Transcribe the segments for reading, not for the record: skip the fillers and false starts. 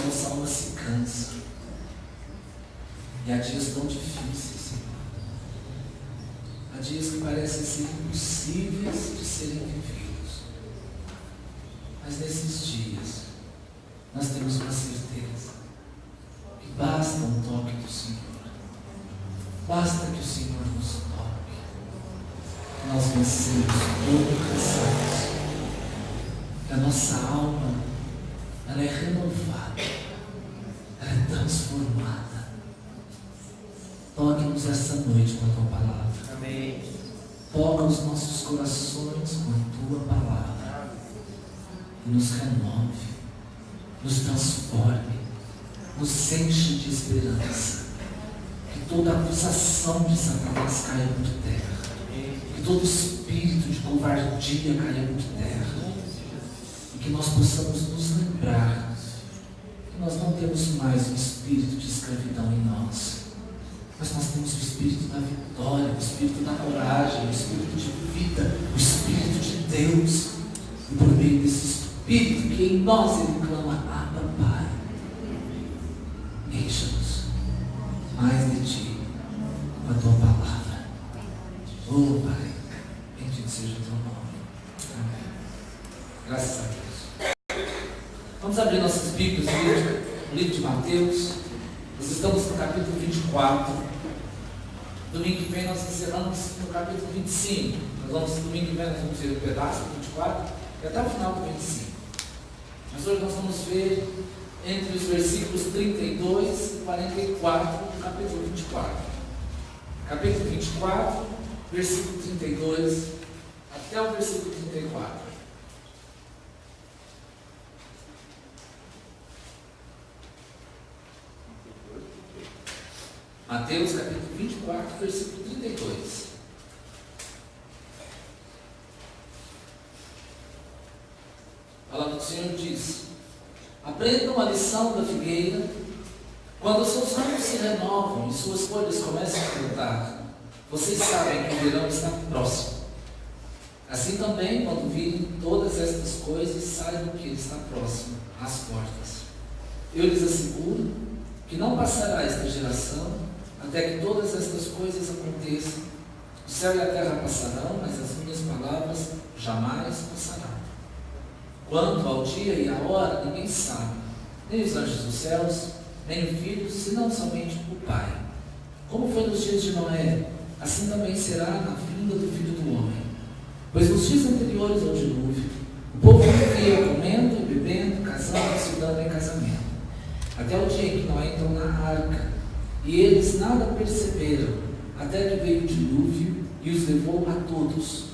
nossa alma se cansa. E há dias tão difíceis, Senhor. Há dias que parecem ser impossíveis de serem vividos. Mas nesses dias, nós temos uma certeza que basta um toque do Senhor. Basta que o Senhor nos toque. Nós vencemos todo o cansaço. Que a nossa alma, ela é renovada. Ela é transformada. Toque-nos esta noite com a Tua Palavra. Amém. Toca os nossos corações com a Tua Palavra. E nos renove, nos transforme, nos enche de esperança. Que toda acusação de Satanás caia por terra. Que todo espírito de covardia caia por terra. E que nós possamos nos lembrar que nós não temos mais um espírito de escravidão em nós. Mas nós temos o espírito da vitória, o espírito da coragem, o espírito de vida, o espírito de Deus. E por meio desse espírito que em nós ele clama, Abba, Pai, encha-nos mais de Ti, com a Tua palavra. Oh, Pai, bendito seja o Teu nome. Amém. Graças a Deus. Vamos abrir nossas Bíblias no livro de Mateus. Nós estamos no capítulo 24. Domingo que vem nós encerramos no capítulo 25. Domingo que vem nós vamos ver um pedaço do 24 e até o final do 25. Mas hoje nós vamos ver entre os versículos 32 e 44 do capítulo 24. Capítulo 24, versículo 32 até o versículo 34. Mateus capítulo 24, versículo 32. A palavra do Senhor diz: aprendam a lição da figueira, quando seus ramos se renovam e suas folhas começam a brotar, vocês sabem que o verão está próximo. Assim também, quando virem todas estas coisas, saibam que ele está próximo, às portas. Eu lhes asseguro que não passará esta geração até que todas estas coisas aconteçam. O céu e a terra passarão, mas as minhas palavras jamais passarão. Quanto ao dia e à hora, ninguém sabe, nem os anjos dos céus, nem o Filho, senão somente o Pai. Como foi nos dias de Noé, assim também será na vinda do Filho do Homem. Pois nos dias anteriores ao dilúvio, o povo vivia comendo e bebendo, casando e se dando em casamento, até o dia em que Noé entrou na arca. E eles nada perceberam, até que veio o dilúvio e os levou a todos.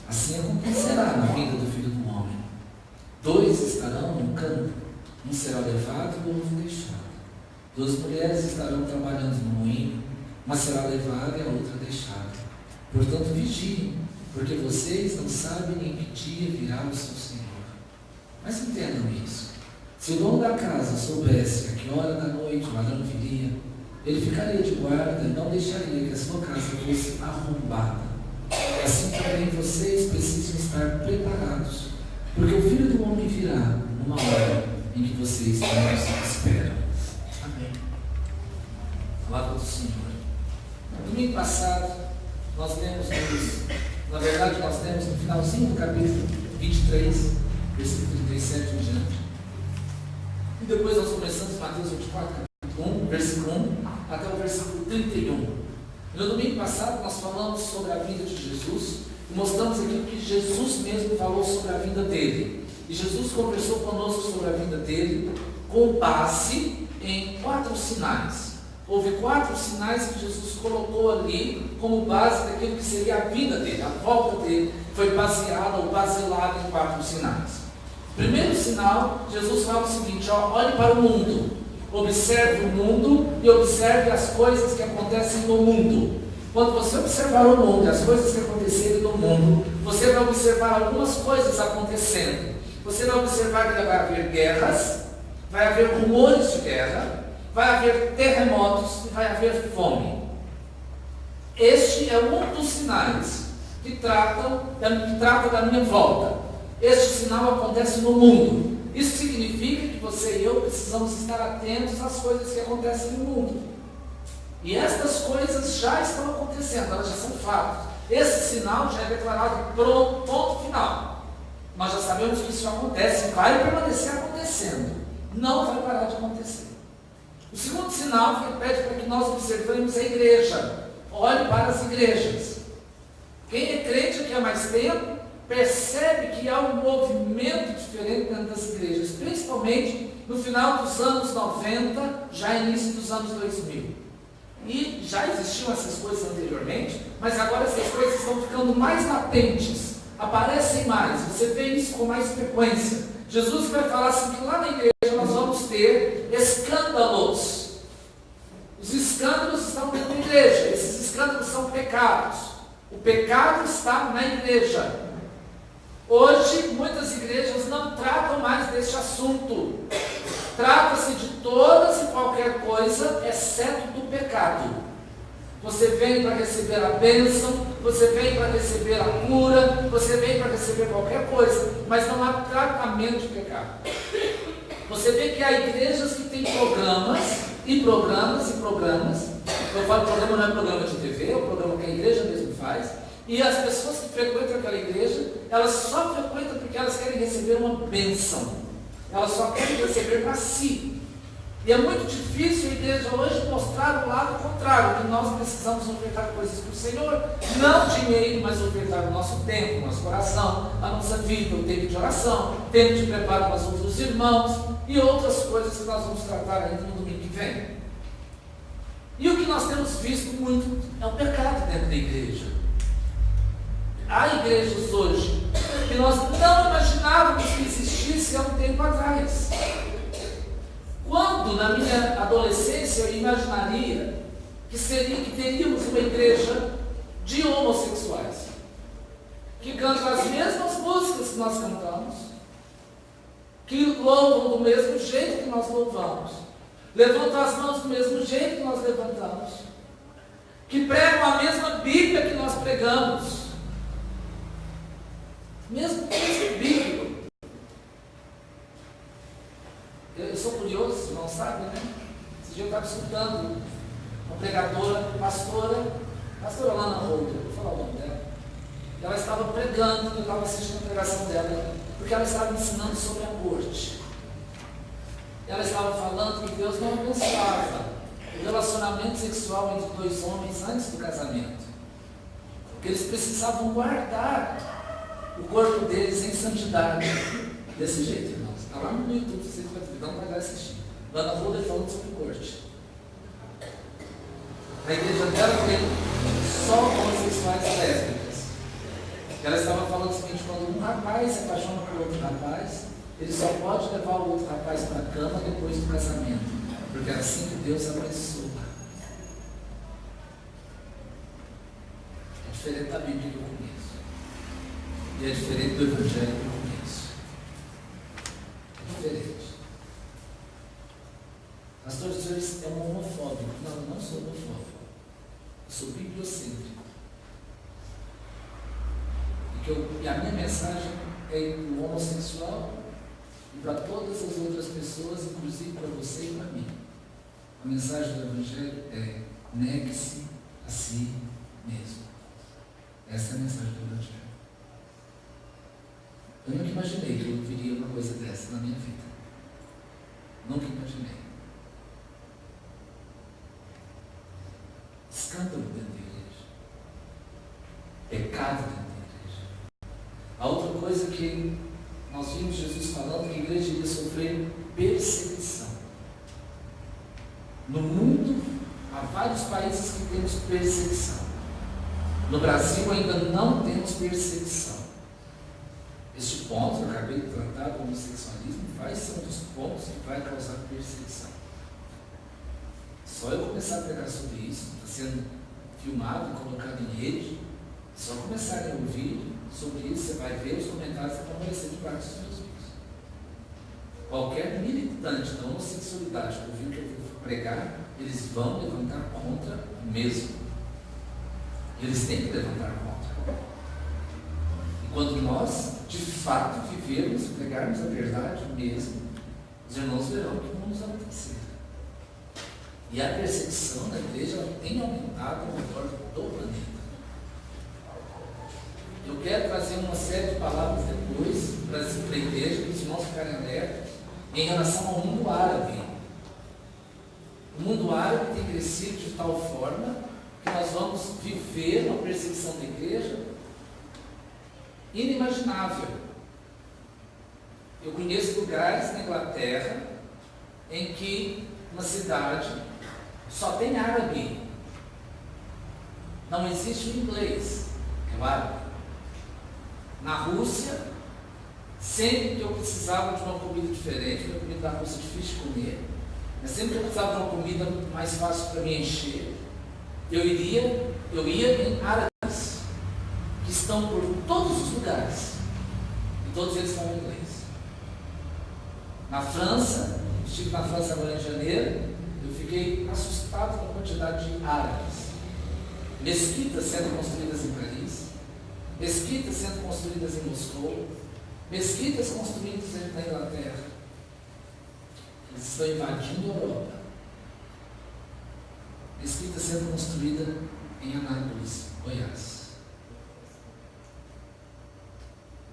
Assim acontecerá na vinda do Filho do Homem. 2 estarão no campo, um será levado e o outro deixado. 2 mulheres estarão trabalhando no moinho, uma será levada e a outra deixada. Portanto, vigiem, porque vocês não sabem em que dia virá o seu Senhor. Mas entendam isso. Se o dono da casa soubesse a que hora da noite o ladrão viria, ele ficaria de guarda e não deixaria que a sua casa fosse arrombada. Assim também vocês precisam estar preparados, porque o Filho do Homem virá numa hora em que vocês não se esperam. Amém. Palavra do Senhor. No domingo passado, nós lemos no finalzinho do capítulo 23, versículo 37 em diante. E depois nós começamos Mateus 24, capítulo 1, versículo 1, até o versículo 31. E no domingo passado nós falamos sobre a vida de Jesus e mostramos aquilo que Jesus mesmo falou sobre a vida dele. E Jesus conversou conosco sobre a vida dele com base em 4 sinais. Houve 4 sinais que Jesus colocou ali como base daquilo que seria a vida dele. A volta dele foi baseada ou baselada em 4 sinais. Primeiro sinal, Jesus fala o seguinte: olhe para o mundo. Observe o mundo e observe as coisas que acontecem no mundo. Quando você observar o mundo e as coisas que acontecerem no mundo, você vai observar algumas coisas acontecendo. Você vai observar que vai haver guerras, vai haver rumores de guerra, vai haver terremotos e vai haver fome. Este é um dos sinais que trata da minha volta. Este sinal acontece no mundo. Isso significa que você e eu precisamos estar atentos às coisas que acontecem no mundo. E estas coisas já estão acontecendo, elas já são fatos. Esse sinal já é declarado pronto, ponto final. Nós já sabemos que isso acontece, vai permanecer acontecendo. Não vai parar de acontecer. O segundo sinal que ele pede para que nós observemos é a igreja. Olhe para as igrejas. Quem é crente aqui há mais tempo, percebe que há um movimento diferente dentro das igrejas, principalmente no final dos anos 90, já início dos anos 2000. E já existiam essas coisas anteriormente, mas agora essas coisas estão ficando mais latentes, aparecem mais, você vê isso com mais frequência. Jesus vai falar assim que lá na igreja nós vamos ter escândalos. Os escândalos estão dentro da igreja, esses escândalos são pecados. O pecado está na igreja. Hoje, muitas igrejas não tratam mais deste assunto. Trata-se de todas e qualquer coisa, exceto do pecado. Você vem para receber a bênção, você vem para receber a cura, você vem para receber qualquer coisa, mas não há tratamento de pecado. Você vê que há igrejas que têm programas, e programas, e programas. Eu falo programa não é programa de TV, é o programa que a igreja mesmo faz. E as pessoas que frequentam aquela igreja, elas só frequentam porque elas querem receber uma bênção. Elas só querem receber para si. E é muito difícil a igreja hoje mostrar o lado contrário, que nós precisamos ofertar coisas para o Senhor, não dinheiro, mas ofertar o nosso tempo, o nosso coração, a nossa vida, o tempo de oração, tempo de preparo para os outros irmãos e outras coisas que nós vamos tratar ainda no domingo que vem. E o que nós temos visto muito é o pecado dentro da igreja. Há igrejas hoje que nós não imaginávamos que existisse há um tempo atrás. Quando, na minha adolescência, eu imaginaria que teríamos uma igreja de homossexuais, que cantam as mesmas músicas que nós cantamos, que louvam do mesmo jeito que nós louvamos, levantam as mãos do mesmo jeito que nós levantamos, que pregam a mesma Bíblia que nós pregamos, mesmo texto bíblico. Eu sou curioso, vocês não sabem, né? Esse dia eu estava escutando uma pregadora, pastora Lana Holder, vou falar o nome dela. Ela estava pregando, eu estava assistindo a pregação dela, porque ela estava ensinando sobre a corte. Ela estava falando que Deus não abençoava o relacionamento sexual entre dois homens antes do casamento, porque eles precisavam guardar o corpo deles em santidade. Desse jeito, irmãos. Está lá no YouTube, você não vai lá assistir. Lana Holder falando sobre corte. A igreja dela tem só homossexuais e lésbicas. Ela estava falando o seguinte: quando um rapaz se apaixona por outro rapaz, ele só pode levar o outro rapaz para a cama depois do casamento, porque é assim que Deus abençoa. É diferente da Bíblia que eu conheço. E é diferente do Evangelho que eu conheço. É diferente. Pastor, o senhor é um homofóbico. Não, eu não sou homofóbico. Eu sou bibliocêntrico. E a minha mensagem é para o homossexual e para todas as outras pessoas, inclusive para você e para mim. A mensagem do Evangelho é: negue-se a si mesmo. Essa é a mensagem do Evangelho. Eu nunca imaginei que eu viria uma coisa dessa na minha vida. Nunca imaginei. Escândalo dentro da igreja. Pecado dentro da igreja. A outra coisa que nós vimos Jesus falando, que a igreja iria sofrer perseguição. No mundo, há vários países que temos perseguição. No Brasil ainda não temos perseguição. Este ponto, eu acabei de tratar do homossexualismo, vai ser um dos pontos que vai causar perseguição. Só eu começar a pregar sobre isso, está sendo filmado e colocado em rede, só começarem a ouvir sobre isso, você vai ver os comentários que vão aparecer debaixo dos meus vídeos. Qualquer militante da homossexualidade que ouvir o que eu vou pregar, eles vão levantar contra mesmo. Eles têm que levantar contra. Quando nós, de fato, vivermos, pregarmos a verdade mesmo, os irmãos verão que vamos acontecer. E a perseguição na igreja tem aumentado ao redor do planeta. Eu quero trazer uma série de palavras depois para a igreja, para os irmãos ficarem alertas, em relação ao mundo árabe. O mundo árabe tem crescido de tal forma que nós vamos viver uma perseguição da igreja inimaginável. Eu conheço lugares na Inglaterra em que uma cidade só tem árabe. Não existe o inglês, que é o árabe. Na Rússia, sempre que eu precisava de uma comida diferente, porque a comida da Rússia é difícil de comer, mas sempre que eu precisava de uma comida mais fácil para me encher, eu ia em árabes, que estão por todos os lugares, e todos eles falam inglês. Na França, estive na França agora em janeiro, eu fiquei assustado com a quantidade de árabes. Mesquitas sendo construídas em Paris, mesquitas sendo construídas em Moscou, mesquitas construídas na Inglaterra. Eles estão invadindo a Europa. Mesquita sendo construída em Anápolis, Goiás.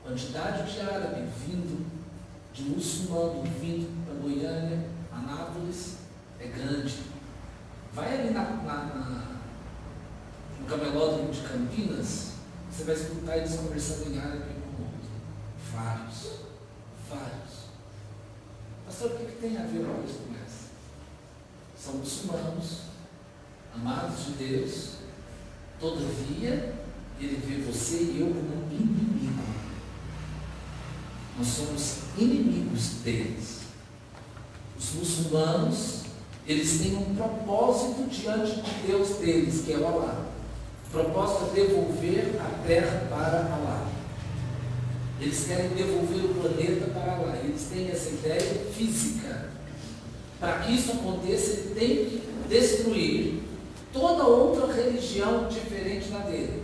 Quantidade de árabe vindo, de muçulmano vindo para Goiânia, Anápolis, é grande. Vai ali no camelódromo de Campinas, você vai escutar eles conversando em árabe com o outro. Vários. Pastor, o que tem a ver com isso com essa? São muçulmanos, amados de Deus, todavia, ele vê você e eu como um inimigo. Nós somos inimigos deles. Os muçulmanos, eles têm um propósito diante de Deus deles, que é o Alá. O propósito é devolver a terra para Alá. Eles querem devolver o planeta para Alá. Eles têm essa ideia física. Para que isso aconteça, ele tem que destruir toda outra religião diferente da dele.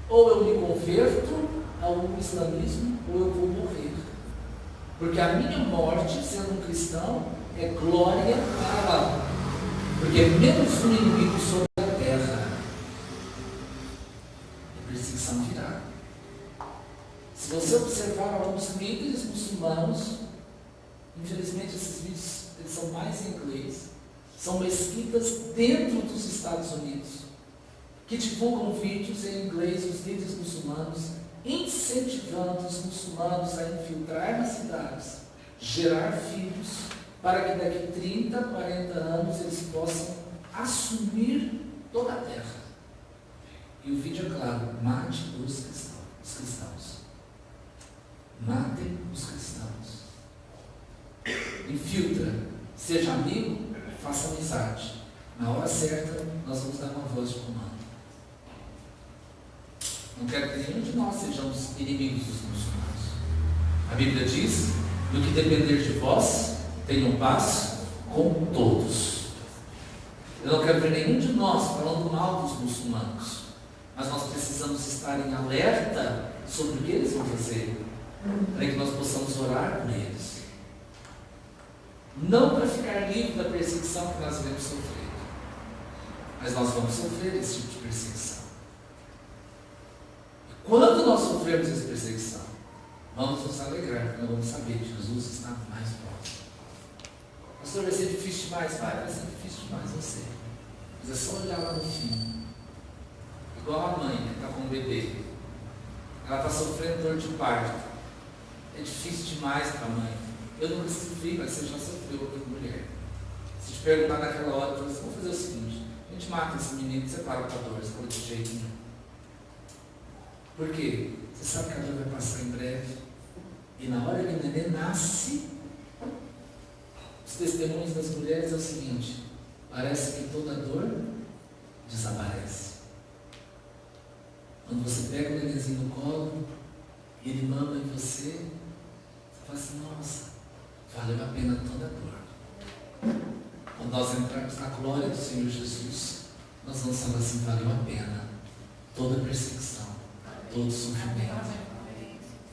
Ou eu me converto ao islamismo, ou eu vou morrer. Porque a minha morte, sendo um cristão, é glória para Alá. Porque é menos um inimigo sobre a terra. A perseguição virá. Se você observar alguns líderes muçulmanos, infelizmente esses vídeos eles são mais em inglês, são mesquitas dentro dos Estados Unidos, que divulgam vídeos em inglês, os líderes muçulmanos, incentivando os muçulmanos a infiltrar nas cidades, gerar filhos, para que daqui 30, 40 anos eles possam assumir toda a terra. E o vídeo é claro: mate os cristãos. Matem os cristãos. Infiltra, seja amigo, faça amizade. Na hora certa, nós vamos dar uma voz de comando. Não quero que nenhum de nós sejamos inimigos dos muçulmanos. A Bíblia diz: do que depender de vós, tenham paz com todos. Eu não quero ver nenhum de nós falando mal dos muçulmanos, mas nós precisamos estar em alerta sobre o que eles vão fazer, para que nós possamos orar por eles. Não para ficar livre da perseguição que nós vamos sofrer, mas nós vamos sofrer esse tipo de perseguição. E quando nós sofrermos essa perseguição, vamos nos alegrar, porque nós vamos saber que Jesus está mais próximo. Pastor, vai ser difícil demais? Vai ser difícil demais, eu sei. Mas é só olhar lá no fim. Igual a mãe que está com um bebê. Ela está sofrendo dor de parto. É difícil demais para a mãe. Eu não preciso vir, mas você já sofreu como mulher. Se te perguntar naquela hora, eu vou fazer o seguinte: a gente mata esse menino e separa para a dor, você falou de jeito nenhum. Por quê? Você sabe que a dor vai passar em breve. E na hora que o neném nasce, os testemunhos das mulheres é o seguinte: parece que toda dor desaparece. Quando você pega o nenenzinho no colo e ele mama em você, você fala assim: nossa, valeu a pena toda a dor. Quando nós entrarmos na glória do Senhor Jesus, nós vamos falar assim: valeu a pena toda a perseguição, todo o sofrimento.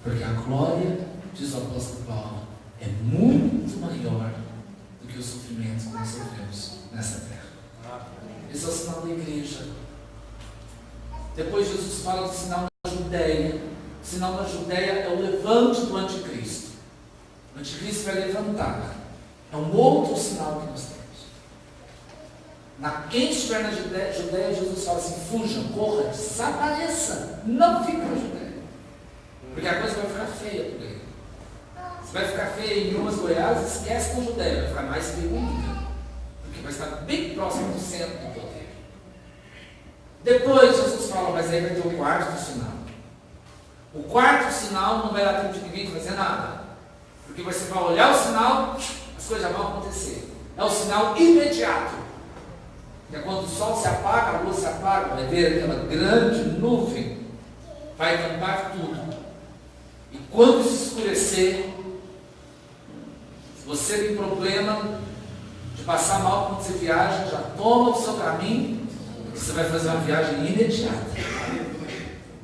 Porque a glória, diz o apóstolo Paulo, é muito maior do que o sofrimento que nós sofremos nessa terra. Esse é o sinal da igreja. Depois Jesus fala do sinal da Judéia. O sinal da Judéia é o levante do anticristo. O anticristo vai levantar. É um outro sinal que nós temos. Quem estiver na Judéia, Jesus fala assim: fujam, corram, desapareça, não fique na Judéia. Porque a coisa vai ficar feia por aí. Se vai ficar feia em Minas, Goiás, esquece da Judéia, vai ficar mais feio ainda. Porque vai estar bem próximo do centro do poder. Depois Jesus fala, mas aí vai ter o quarto sinal. O quarto sinal não vai dar tempo de ninguém fazer nada. Porque você vai olhar o sinal, as coisas já vão acontecer. É o sinal imediato. Que é quando o sol se apaga, a luz se apaga, vai ver aquela grande nuvem, vai tampar tudo. E quando se escurecer, se você tem problema de passar mal quando você viaja, já toma o seu caminho, você vai fazer uma viagem imediata.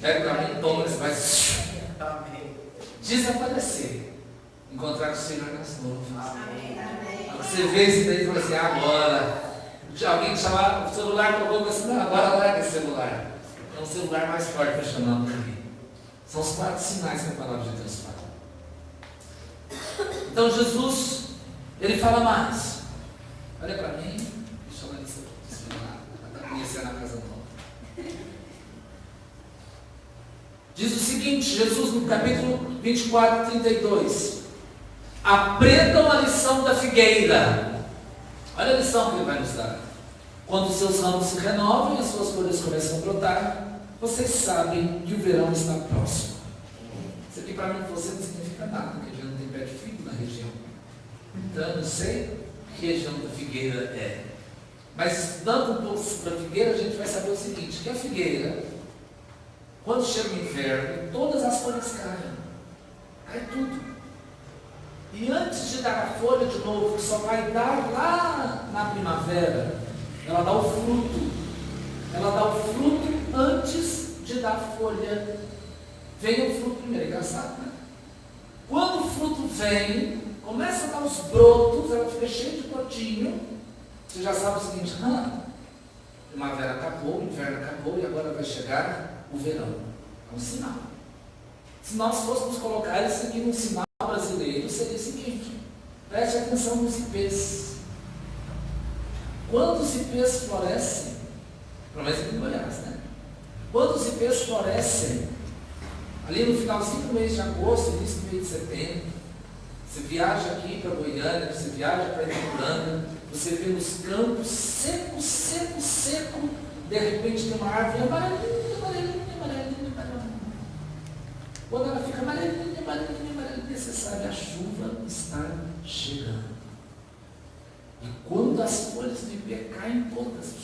Pega o caminho, toma, você vai desaparecer. Encontrar o Senhor nas nuvens. Você vê isso daí e fala assim: agora. Alguém chamar o celular, colocou e assim: não, agora larga esse celular. É um celular mais forte para chamar por aí. São os 4 sinais que a palavra de Deus fala. Então Jesus, ele fala mais. Olha para mim, deixa eu olhar nesse celular. Está conhecendo a casa nova. Diz o seguinte, Jesus no capítulo 24, 32. Aprendam a lição da figueira. Olha a lição que ele vai nos dar. Quando os seus ramos se renovam e as suas folhas começam a brotar, vocês sabem que o verão está próximo. Isso aqui para mim você não significa nada, porque já não tem pé de figo na região. Então eu não sei que região da figueira é. Mas estudando um pouco sobre a figueira, a gente vai saber o seguinte, que a figueira, quando chega o inverno, todas as folhas caem. Cai tudo. E antes de dar a folha de novo, que só vai dar lá na primavera, ela dá o fruto. Ela dá o fruto antes de dar a folha. Vem o fruto primeiro, é engraçado, né? Quando o fruto vem, começa a dar os brotos, ela fica cheia de brotinho. Você já sabe o seguinte: primavera acabou, o inverno acabou e agora vai chegar o verão. É um sinal. Se nós fôssemos colocar isso aqui num sinal brasileiro, seria o seguinte: preste atenção nos ipês. Quando os ipês florescem, pelo menos aqui em Goiás, né? Quando os ipês florescem, ali no finalzinho do mês de agosto, início do mês de setembro, você viaja aqui para Goiânia, você viaja para Itaporanga, você vê nos campos seco, seco, seco, de repente tem uma árvore amarelinha, amarelinha, amarelinha, amarelinha. Quando ela fica amarelinha, amarelinha, amarelinha, você sabe, a chuva está chegando. E quando as folhas do ipê caem todas,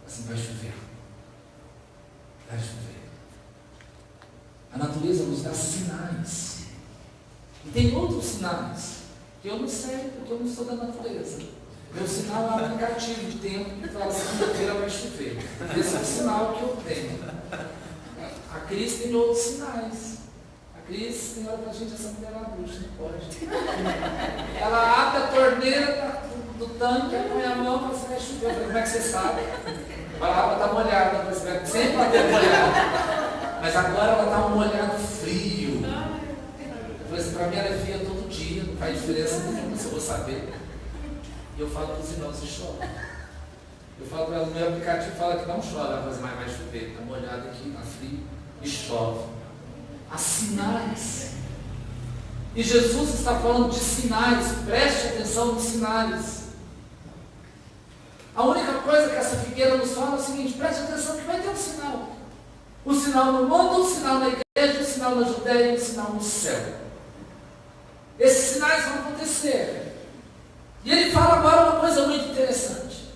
assim, vai chover. Vai chover. A natureza nos dá sinais. E tem outros sinais que eu não sei, porque eu não sou da natureza. Meu sinal é um aplicativo de tempo que fala: segunda-feira vai chover. Esse é o sinal que eu tenho. A Cris tem outros sinais. A Cris tem hora para a gente, essa mulher é uma bruxa, não pode. Ela abre a torneira do tanque, põe a mão e fala assim: vai chover. Eu falei: como é que você sabe? A água está molhada, sempre ela está molhada. Mas agora ela está molhada frio. Eu falei assim: para mim ela é fria todo dia, não faz diferença nenhuma, se eu vou saber. E eu falo para os irmãos e choro. Eu falo para ela, no meu aplicativo fala que não chora, ela fala assim: mas vai chover, está molhado aqui, está frio, e chove. Há sinais. E Jesus está falando de sinais, preste atenção nos sinais. A única coisa que essa figueira nos fala é o seguinte: preste atenção que vai ter um sinal. O sinal no mundo, o sinal na igreja, o sinal na Judéia e o sinal no céu. Esses sinais vão acontecer. E ele fala agora uma coisa muito interessante.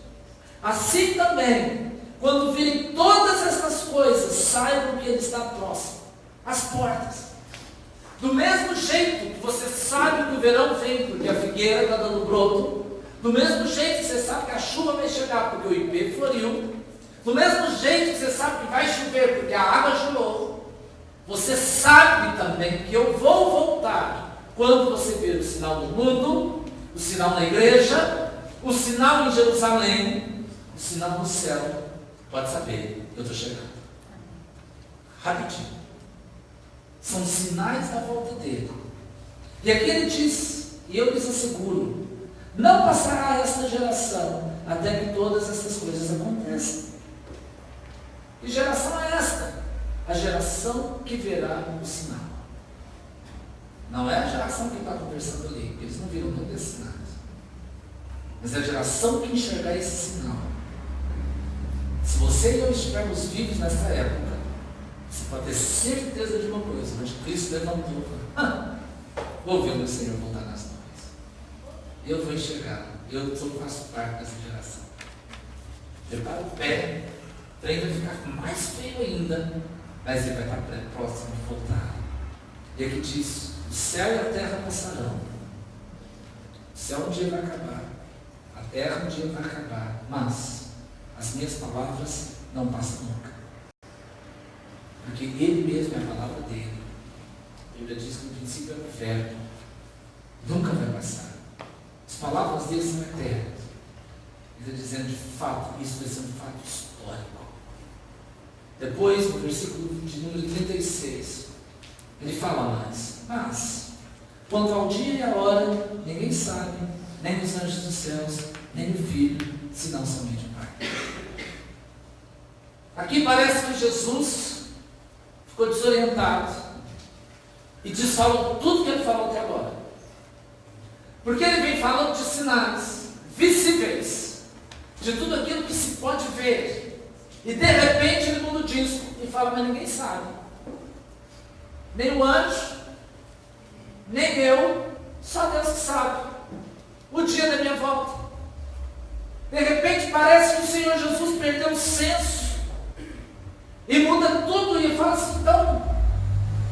Assim também, quando virem todas essas coisas, saibam que ele está próximo. As portas. Do mesmo jeito que você sabe que o verão vem, porque a figueira está dando broto. Do mesmo jeito que você sabe que a chuva vai chegar, porque o ipê floriu. Do mesmo jeito que você sabe que vai chover, porque a água gelou. Você sabe também que eu vou voltar quando você ver o sinal do mundo, o sinal na igreja, o sinal em Jerusalém, o sinal no céu. Pode saber, eu estou chegando. Rapidinho. São sinais da volta dele. E aqui ele diz, e eu lhes asseguro, não passará esta geração até que todas essas coisas aconteçam. Que geração é esta? A geração que verá o sinal. Não é a geração que está conversando ali, eles não viram nenhum desses sinais. Mas é a geração que enxergar esse sinal. Se você e eu estivermos vivos nessa época, você pode ter certeza de uma coisa, mas Cristo levantou. Vou ver o meu Senhor voltar nas nuvens. Eu vou enxergar. Eu faço parte dessa geração. Prepara o pé. O trem vai ficar mais feio ainda, mas ele vai estar próximo de voltar. E aqui diz, o céu e a terra passarão. O céu um dia vai acabar. A terra um dia vai acabar. Mas as minhas palavras não passam nunca. Porque ele mesmo é a palavra dele. A Bíblia diz que no princípio era o verbo. Nunca vai passar. As palavras dele são eternas. Ele está dizendo de fato, isso vai ser um fato histórico. Depois, no versículo de número 36, ele fala mais. Mas, quanto ao dia e a hora, ninguém sabe, nem os anjos dos céus, nem o Filho, senão somente o Pai. Aqui parece que Jesus ficou desorientado e desfalou tudo que ele falou até agora. Porque ele vem falando de sinais visíveis, de tudo aquilo que se pode ver. E de repente ele muda o disco e fala, mas ninguém sabe. Nem o anjo, nem eu, só Deus que sabe. O dia da minha volta. De repente parece que o Senhor Jesus perdeu o senso e muda tudo e fala assim, então,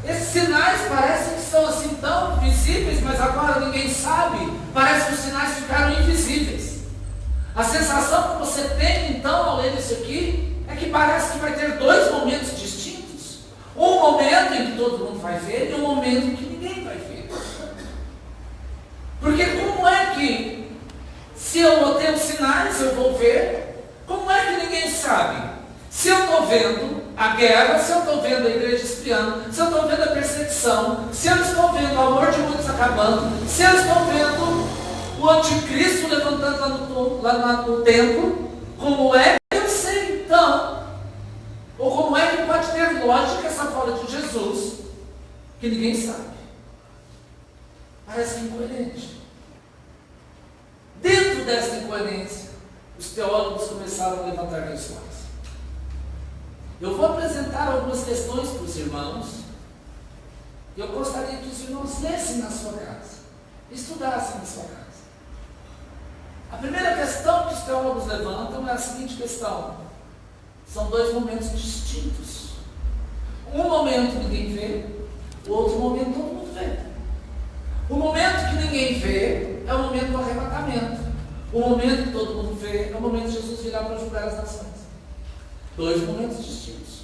esses sinais parecem que são assim tão visíveis, mas agora ninguém sabe. Parece que os sinais ficaram invisíveis. A sensação que você tem então ao ler isso aqui é que parece que vai ter dois momentos distintos. Um momento em que todo mundo vai ver e um momento em que ninguém vai ver. Porque como é que, se eu não tenho sinais, eu vou ver? Como é que ninguém sabe? Se eu estou vendo a guerra, se eu estou vendo a igreja esfriando, se eu estou vendo a perseguição, se eu estou vendo o amor de muitos acabando, se eu estou vendo o anticristo levantando lá no templo, como é que eu sei então? Ou como é que pode ter lógica essa fala de Jesus, que ninguém sabe? Parece incoerente. Dentro dessa incoerência, os teólogos começaram a levantar questões. Eu vou apresentar algumas questões para os irmãos, e eu gostaria que os irmãos lessem na sua casa, estudassem na sua casa. A primeira questão que os teólogos levantam é a seguinte questão: são dois momentos distintos. Um momento ninguém vê, o outro momento todo mundo vê. O momento que ninguém vê é o momento do arrebatamento. O momento que todo mundo vê é o momento de Jesus virar para julgar as nações. Dois momentos distintos.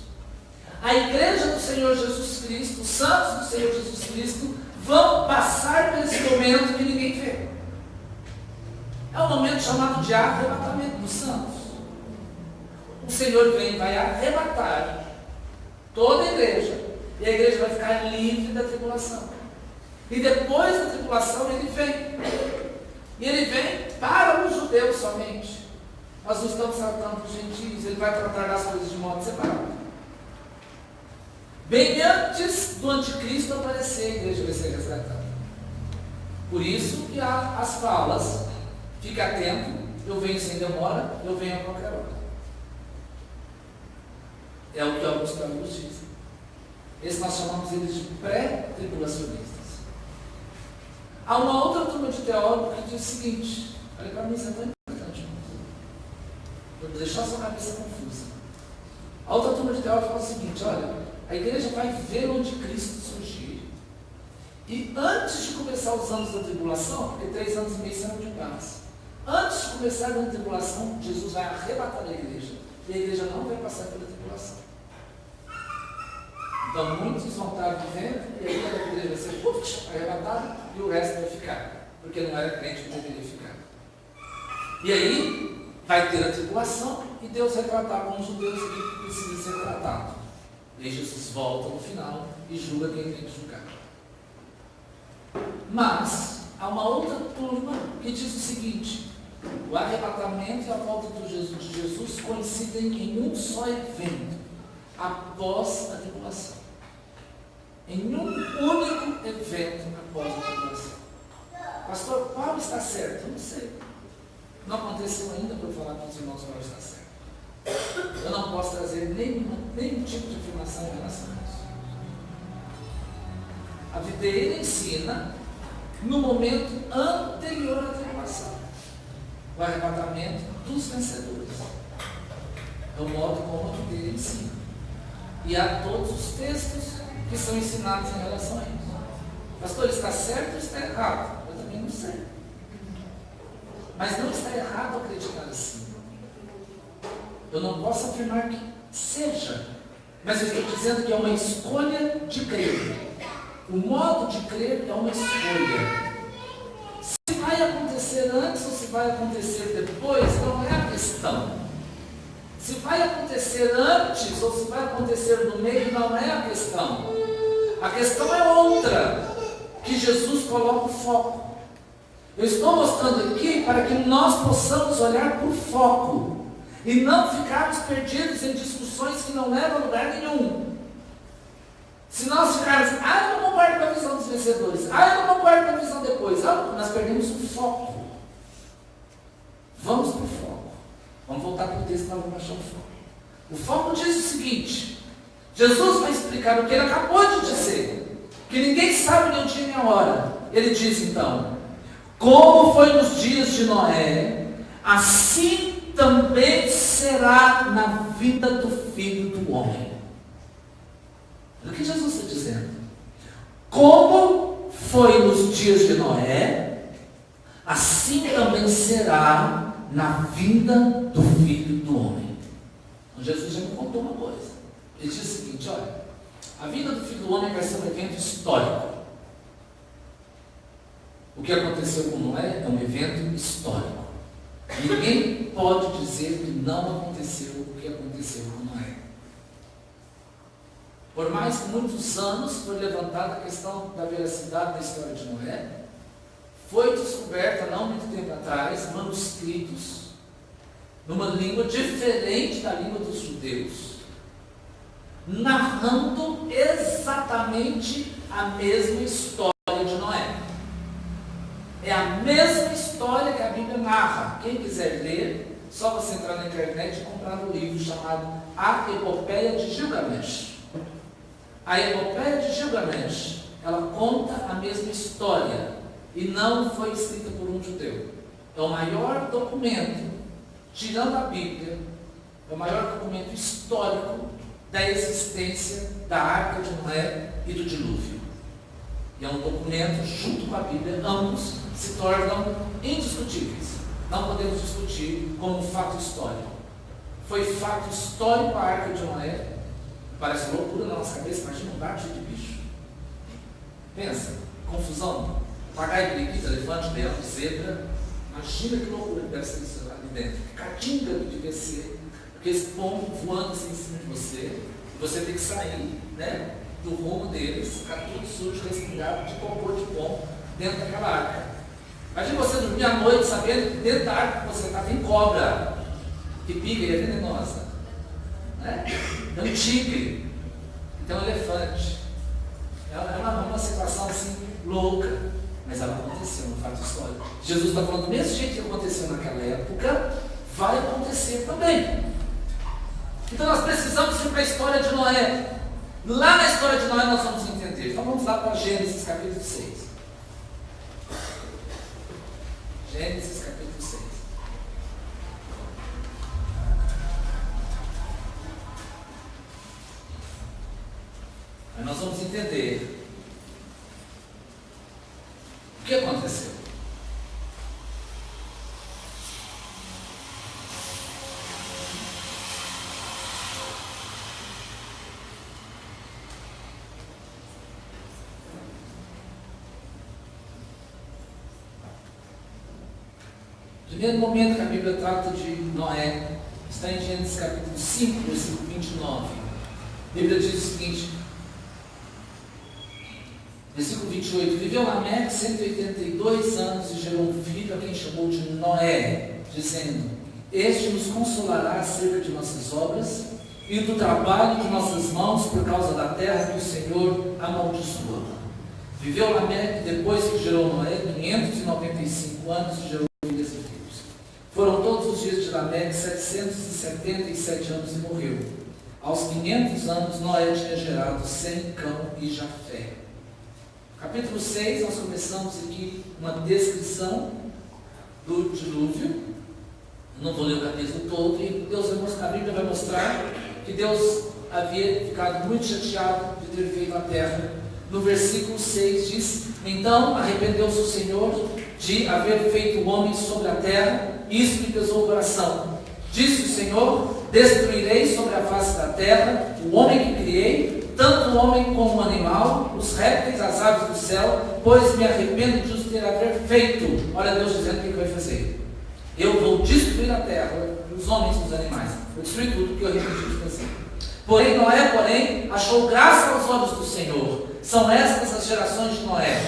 A igreja do Senhor Jesus Cristo, os santos do Senhor Jesus Cristo, vão passar por esse momento que ninguém vê. É um momento chamado de arrebatamento dos santos. O Senhor vem e vai arrebatar toda a igreja. E a igreja vai ficar livre da tribulação. E depois da tribulação ele vem. E ele vem para os judeus somente. Nós não estamos tratando dos gentios, ele vai tratar das coisas de modo separado. Bem antes do anticristo aparecer, a igreja vai ser resgatada. Por isso que há as falas, fique atento, eu venho sem demora, eu venho a qualquer hora. É o que alguns teólogos dizem. Esses nós chamamos eles de pré-tribulacionistas. Há uma outra turma de teólogos que diz o seguinte, olha para mim, isso é tão importante. Vou deixar a sua cabeça confusa. A outra turma de teólogos fala o seguinte, olha, a igreja vai ver onde Cristo surgir. E antes de começar os anos da tribulação, porque 3 anos e meio serão de paz, antes de começar a tribulação, Jesus vai arrebatar a igreja. E a igreja não vai passar pela tribulação. Então muitos vão estar vivendo e aí a igreja vai ser arrebatada e o resto vai ficar, porque não era crente que deveria ficar. E aí vai ter a tribulação e Deus vai tratar com os judeus que precisa ser tratado. E aí Jesus volta no final e julga quem tem que julgar. Mas há uma outra turma que diz o seguinte: o arrebatamento e a volta de Jesus coincidem em um só evento, após a tribulação. Em um único evento após a tribulação. Pastor, qual está certo? Eu não sei. Não aconteceu ainda para eu falar com os irmãos qual está certo. Eu não posso trazer nenhum tipo de afirmação em relação a isso. A videira ensina no momento anterior à tribulação, o arrebatamento dos vencedores. É o modo como a videira ensina. E há todos os textos que são ensinados em relação a isso. Pastor, está certo ou está errado? Eu também não sei. Mas não está errado acreditar assim. Eu não posso afirmar que seja, mas eu estou dizendo que é uma escolha de crer. O modo de crer é uma escolha. Se vai acontecer antes ou se vai acontecer depois, não é a questão. Se vai acontecer antes ou se vai acontecer no meio, não é a questão. A questão é outra, que Jesus coloca o foco. Eu estou mostrando aqui para que nós possamos olhar para o foco e não ficarmos perdidos em discussões que não levam a lugar nenhum. Se nós ficarmos, eu não concordo com a visão dos vencedores, eu não concordo com a visão depois, nós perdemos o foco. Vamos para o foco. Vamos voltar para o texto, nós vamos achar o foco. O foco diz o seguinte: Jesus vai explicar o que ele acabou de dizer, que ninguém sabe nem o dia nem a hora. Ele diz então: como foi nos dias de Noé, assim também será na vida do Filho do Homem. O que Jesus está dizendo? Como foi nos dias de Noé, assim também será na vinda do Filho do Homem. Então, Jesus já me contou uma coisa. Ele diz o seguinte: olha, a vinda do Filho do Homem vai ser um evento histórico. O que aconteceu com Noé é um evento histórico. Ninguém pode dizer que não aconteceu o que aconteceu com Noé. Por mais que muitos anos foi levantada a questão da veracidade da história de Noé, foi descoberta, não muito tempo atrás, manuscritos numa língua diferente da língua dos judeus, narrando exatamente a mesma história de Noé. É a mesma história que a Bíblia narra. Quem quiser ler, só você entrar na internet e comprar um livro chamado A Epopeia de Gilgamesh. A Epopeia de Gilgamesh, ela conta a mesma história e não foi escrita por um judeu. É o maior documento, tirando a Bíblia, é o maior documento histórico da existência da Arca de Noé e do dilúvio. E é um documento, junto com a Bíblia, ambos se tornam indiscutíveis. Não podemos discutir como fato histórico. Foi fato histórico a Arca de Noé. Parece loucura na nossa cabeça, imagina um barco cheio de bicho. Pensa, confusão. Papagaio, periquito, elefante, leão, zebra. Imagina que loucura que deve ser isso ali dentro. Que catinga que devia ser. Aqueles pombos voando assim em cima de você. E você tem que sair, né, do rumo deles, ficar tudo sujo, respingado, de cocô de pombo dentro daquela arca. Imagina você dormir à noite sabendo que dentro da arca que você está tem cobra, que pica e é venenosa. Né? É um tigre, tem um elefante. É uma situação assim louca, mas ela aconteceu, um fato histórico. Jesus está falando do mesmo jeito que aconteceu naquela época, vai acontecer também. Então nós precisamos ir para a história de Noé. Lá na história de Noé nós vamos entender. Então vamos lá para Gênesis capítulo 6. Gênesis capítulo 6. Aí nós vamos entender o que aconteceu. primeiro momento que a Bíblia trata de Noé está em Gênesis capítulo 5, versículo 29. A Bíblia diz o seguinte, versículo 28, viveu Lameque 182 anos e gerou um filho a quem chamou de Noé, dizendo, este nos consolará acerca de nossas obras e do trabalho de nossas mãos por causa da terra que o Senhor amaldiçoou. Viveu Lameque depois que gerou Noé 595 anos e gerou filhas e filhos. Foram todos os dias de Lameque 777 anos e morreu. Aos 500 anos Noé tinha gerado Sem, Cão e Jafé. Capítulo 6, nós começamos aqui uma descrição do dilúvio. Não vou ler o capítulo todo, e Deus vai mostrar, a Bíblia vai mostrar que Deus havia ficado muito chateado de ter feito a terra. No versículo 6 diz, então arrependeu-se o Senhor de haver feito o homem sobre a terra, e isso lhe pesou o coração. Disse o Senhor, destruirei sobre a face da terra o homem que criei, tanto o homem como o animal, os répteis, as aves do céu, pois me arrependo de os ter haver feito. Olha Deus dizendo o que ele vai fazer. Eu vou destruir a terra, os homens e os animais. Vou destruir tudo que eu arrependi de fazer. Porém, Noé, achou graça aos olhos do Senhor. São estas as gerações de Noé.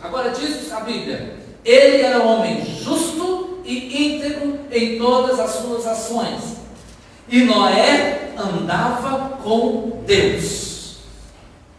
Agora diz a Bíblia, ele era homem justo e íntegro em todas as suas ações. E Noé andava com Deus.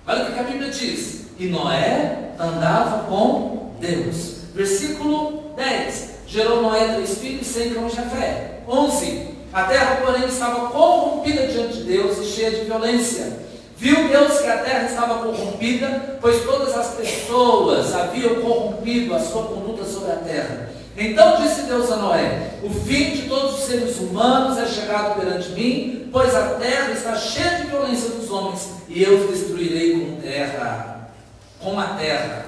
Olha o que a Bíblia diz. E Noé andava com Deus. Versículo 10. Gerou Noé 3 filhos, Sem, Cão e Jafé. 11. A terra, porém, estava corrompida diante de Deus e cheia de violência. Viu Deus que a terra estava corrompida, pois todas as pessoas haviam corrompido a sua conduta sobre a terra. Então disse Deus a Noé, o fim de todos os seres humanos é chegado perante mim, pois a terra está cheia de violência dos homens, e eu os destruirei com a terra.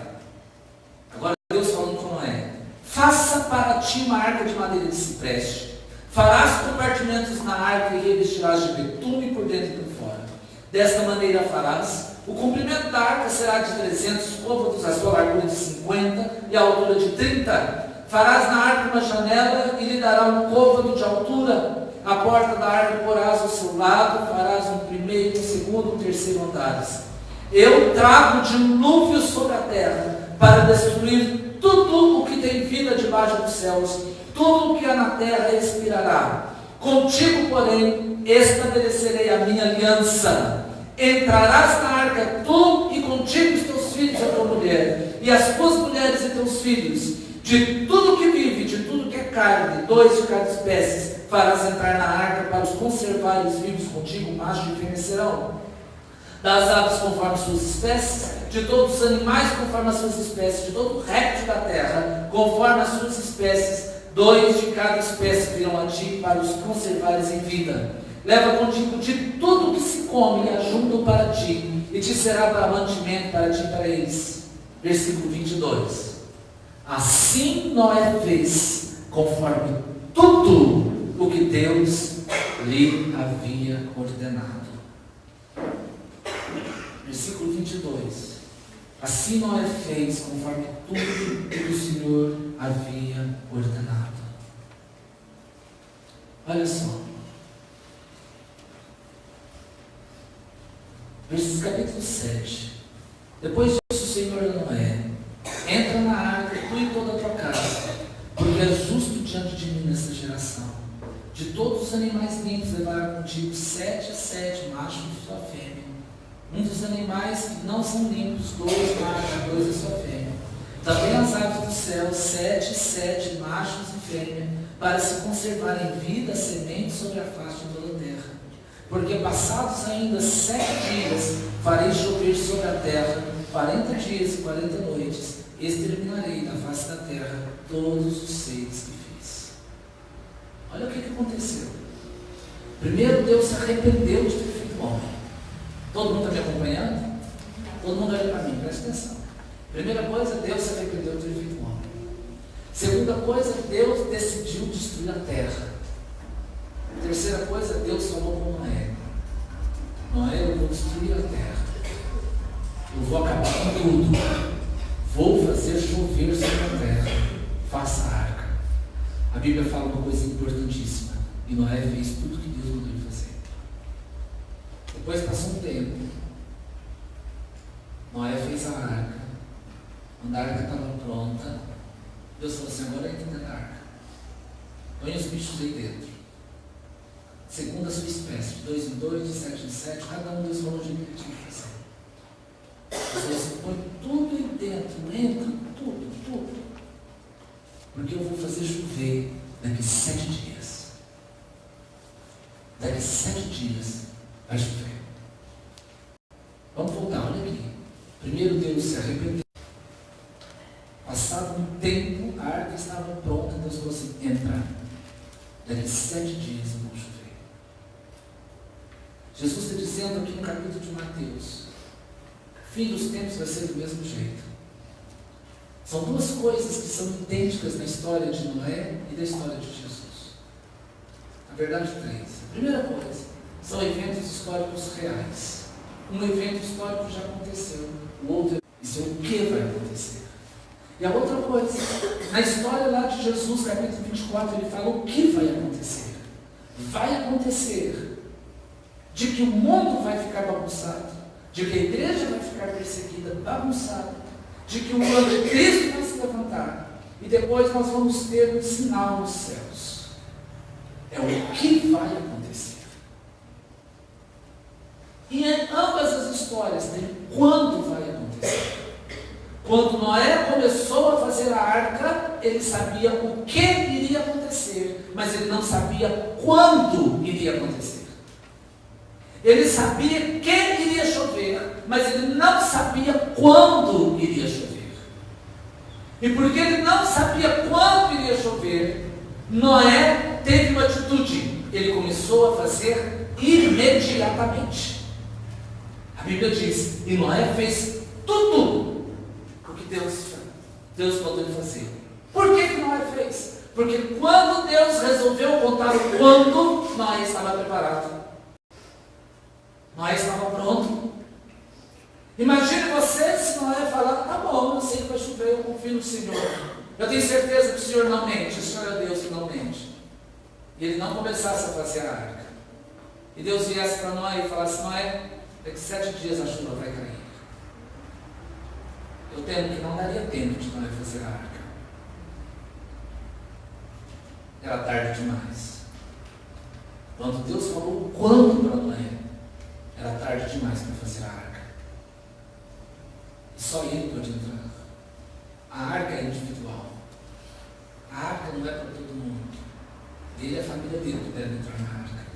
Agora Deus falando com Noé, faça para ti uma arca de madeira de cipreste, farás compartimentos na arca e revestirás de betume por dentro e por fora. Desta maneira farás, o comprimento da arca será de 300 côvados, a sua largura de 50 e a altura de 30. Farás na arca uma janela e lhe dará um côvado de altura. A porta da arca porás ao seu lado, farás um primeiro, um segundo, um terceiro andares. Eu trago dilúvio sobre a terra para destruir tudo o que tem vida debaixo dos céus, tudo o que há na terra expirará. Contigo, porém, estabelecerei a minha aliança. Entrarás na arca, tu e contigo os teus filhos e a tua mulher, e as tuas mulheres e teus filhos. De tudo que vive, de tudo que é carne, 2 de cada espécie, farás entrar na arca para os conservares vivos contigo, macho e fêmea serão. Das aves conforme as suas espécies, de todos os animais conforme as suas espécies, de todo réptil da terra conforme as suas espécies, 2 de cada espécie virão a ti para os conservares em vida. Leva contigo de tudo que se come e ajunta para ti, e te será para mantimento para ti e para eles. Versículo 22. Assim Noé fez, conforme tudo o que Deus lhe havia ordenado. Versículo 22. Assim Noé fez, conforme tudo o que o Senhor havia ordenado. Olha só. Capítulo 7. Depois disse o Senhor a Noé, entra na arca, tu e toda a tua casa, porque és justo diante de mim nesta geração. De todos os animais limpos levará contigo 7 a 7 machos e sua fêmea. Um dos animais que não são limpos, 2 machos, 2 a sua fêmea. Também as aves do céu, 7 e 7 machos e fêmea, para se conservarem vida, semente sobre a face de toda a terra. Porque passados ainda 7 dias, farei chover sobre a terra 40 dias e 40 noites, e exterminarei da face da terra todos os seres que fiz. Olha o que aconteceu. Primeiro, Deus se arrependeu de ter feito o homem. Todo mundo está me acompanhando? Todo mundo olha para mim, presta atenção. Primeira coisa, Deus se arrependeu de ter feito o homem. Segunda coisa, Deus decidiu destruir a terra. Terceira coisa, Deus falou com Noé. Noé, eu vou destruir a terra. Eu vou acabar com tudo. Vou fazer chover sobre a terra. Faça a arca. A Bíblia fala uma coisa importantíssima. E Noé fez tudo o que Deus mandou ele fazer. Depois passou um tempo. Noé fez a arca. Quando a arca estava pronta, Deus falou assim: agora entra dentro da arca. Põe os bichos aí dentro. Segundo a sua espécie, de 2 em 2, de 7 em 7, cada um Deus falou o jeito que ele tinha que fazer. Deus falou assim: põe tudo aí dentro, entra tudo, tudo. Porque eu vou fazer chover daqui 7 dias. Daqui 7 dias vai chover. Vamos voltar, olha aqui. Primeiro Deus se arrependeu. Passado um tempo, a arca estava pronta. Deus falou assim: entra. Daqui 7 dias eu vou chover. Jesus está dizendo aqui no capítulo de Mateus: fim dos tempos vai ser do mesmo jeito. São duas coisas que são idênticas na história de Noé e da história de Jesus. Na verdade, 3. A primeira coisa, são eventos históricos reais. Um evento histórico já aconteceu. O outro, isso é o que vai acontecer. E a outra coisa, na história lá de Jesus, capítulo 24, ele fala o que vai acontecer. Vai acontecer de que o mundo vai ficar bagunçado, de que a igreja vai ficar perseguida, bagunçada, de que o anticristo vai se levantar, e depois nós vamos ter um sinal nos céus. É o que vai acontecer. E em ambas as histórias tem quando vai acontecer. Quando Noé começou a fazer a arca, ele sabia o que iria acontecer, mas ele não sabia quando iria acontecer. Ele sabia que iria chover, mas ele não sabia quando iria chover. E porque ele não sabia quando iria chover, Noé teve uma atitude. Ele começou a fazer imediatamente. A Bíblia diz: e Noé fez tudo o que Deus mandou ele fazer. Por que Noé fez? Porque quando Deus resolveu contar o quando, Noé estava preparado. Noé estava pronto. Imagine você se Noé falar: tá bom, eu sei que vai chover, eu confio no Senhor. Eu tenho certeza que o Senhor não mente, o Senhor é Deus que não mente. E ele não começasse a fazer a arca. E Deus viesse para Noé e falasse: Noé, daqui 7 dias a chuva vai cair. Eu temo que não daria tempo de Noé fazer a arca. Era tarde demais. Quando Deus falou quando para Noé, era tarde demais para fazer a arca. E só ele pode entrar. A arca é individual. A arca não é para todo mundo. Ele e a família dele que devem entrar na arca.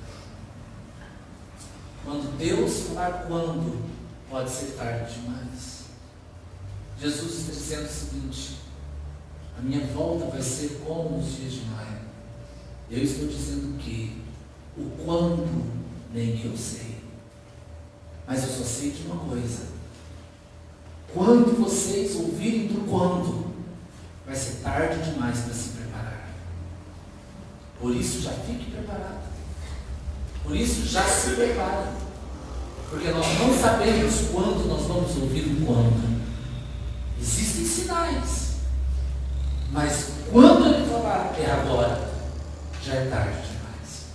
Quando Deus falar quando, pode ser tarde demais. Jesus está dizendo o seguinte: a minha volta vai ser como nos dias de Noé. Eu estou dizendo que o quando nem eu sei. Mas eu só sei de uma coisa: quando vocês ouvirem do quando, vai ser tarde demais para se preparar. Por isso já fique preparado. Por isso já se prepare. Porque nós não sabemos quando nós vamos ouvir o quando. Existem sinais. Mas quando ele falar é agora, já é tarde demais.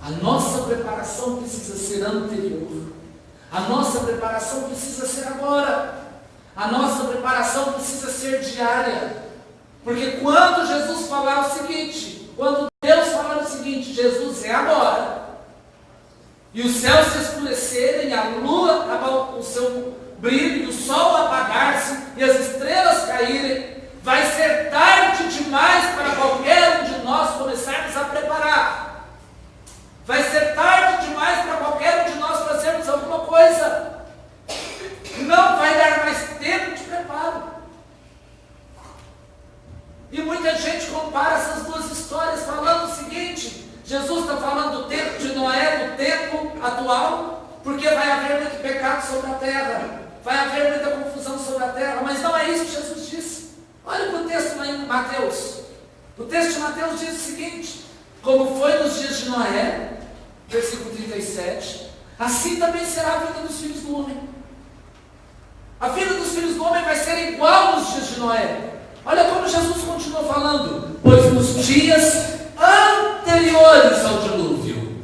A nossa preparação precisa ser anterior. A nossa preparação precisa ser agora. A nossa preparação precisa ser diária. Porque quando Jesus falar o seguinte, quando Deus falar o seguinte: Jesus é agora, e os céus se escurecerem, a lua, o seu brilho, e o sol apagar-se, e as estrelas caírem, vai ser tarde demais para qualquer um de nós começarmos a preparar. Vai ser tarde demais para qualquer um de nós fazermos alguma coisa. Não vai dar mais tempo de preparo. E muita gente compara essas duas histórias falando o seguinte: Jesus está falando do tempo de Noé, do tempo atual, porque vai haver muito pecado sobre a terra, vai haver muita confusão sobre a terra, mas não é isso que Jesus disse. Olha para o texto lá em Mateus. O texto de Mateus diz o seguinte: como foi nos dias de Noé, versículo 37, assim também será a vida dos filhos do homem. A vida dos filhos do homem vai ser igual nos dias de Noé. Olha como Jesus continua falando. Pois nos dias anteriores ao dilúvio,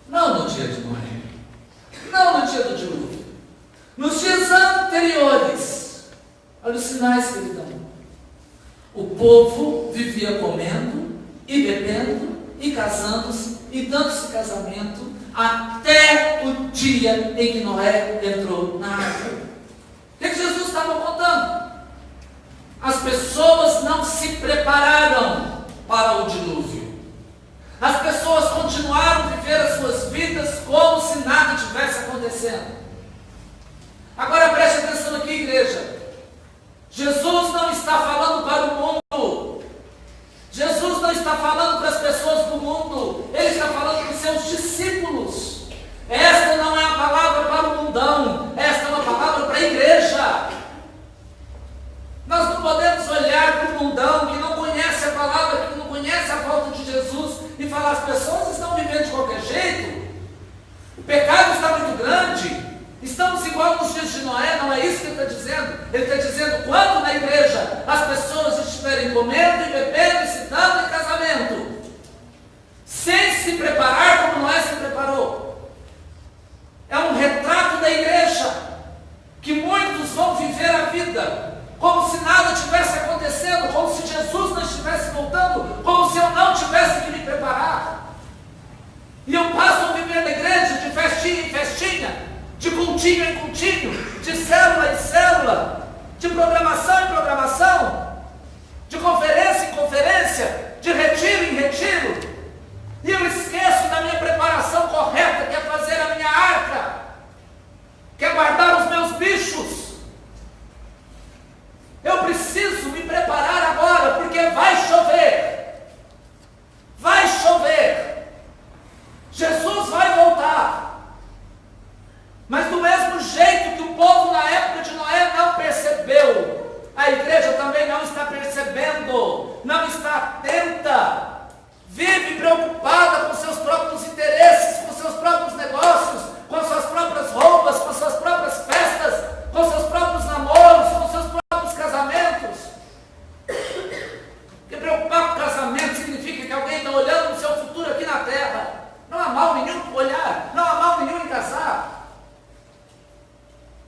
não no dia de Noé, não no dia do dilúvio, nos dias anteriores, olha os sinais que ele dá. O povo vivia comendo e bebendo e casando-se e dando-se casamento até o dia em que Noé entrou na arca. O que Jesus estava contando? As pessoas não se prepararam para o dilúvio. As pessoas continuaram a viver as suas vidas como se nada tivesse acontecendo. Agora preste atenção aqui, igreja. Jesus não está falando para o mundo. Jesus não está falando para as pessoas do mundo. Ele está falando para os seus discípulos. Esta não é a palavra para o mundão. Esta é uma palavra para a igreja. Nós não podemos olhar para o mundão que não conhece a palavra, que não conhece a volta de Jesus e falar: as pessoas estão vivendo de qualquer jeito. O pecado está muito grande. Estamos igual nos dias de Noé. Não é isso que ele está dizendo. Ele está dizendo: quando na igreja as pessoas estiverem comendo e bebendo e se dando em casamento, sem se preparar como Noé se preparou. É um retrato da igreja, que muitos vão viver a vida como se nada tivesse acontecendo, como se Jesus não estivesse voltando, como se eu não tivesse que me preparar. E eu passo a viver na igreja de festinha em festinha, de cultinho em cultinho, de célula em célula, de programação em programação, de conferência em conferência, de retiro em retiro, e eu esqueço da minha preparação correta, que é fazer a minha arca, que é guardar os meus bichos. Eu preciso me preparar agora, porque vai chover. Vai chover. Jesus vai voltar. Mas do mesmo jeito que o povo na época de Noé não percebeu, a igreja também não está percebendo, não está atenta, vive preocupada com seus próprios interesses, com seus próprios negócios, com suas próprias roupas, com suas próprias festas, com seus próprios namoros, com seus próprios casamentos. Porque preocupar com casamento significa que alguém está olhando no seu futuro aqui na terra. Não há mal nenhum olhar, não há mal nenhum em casar.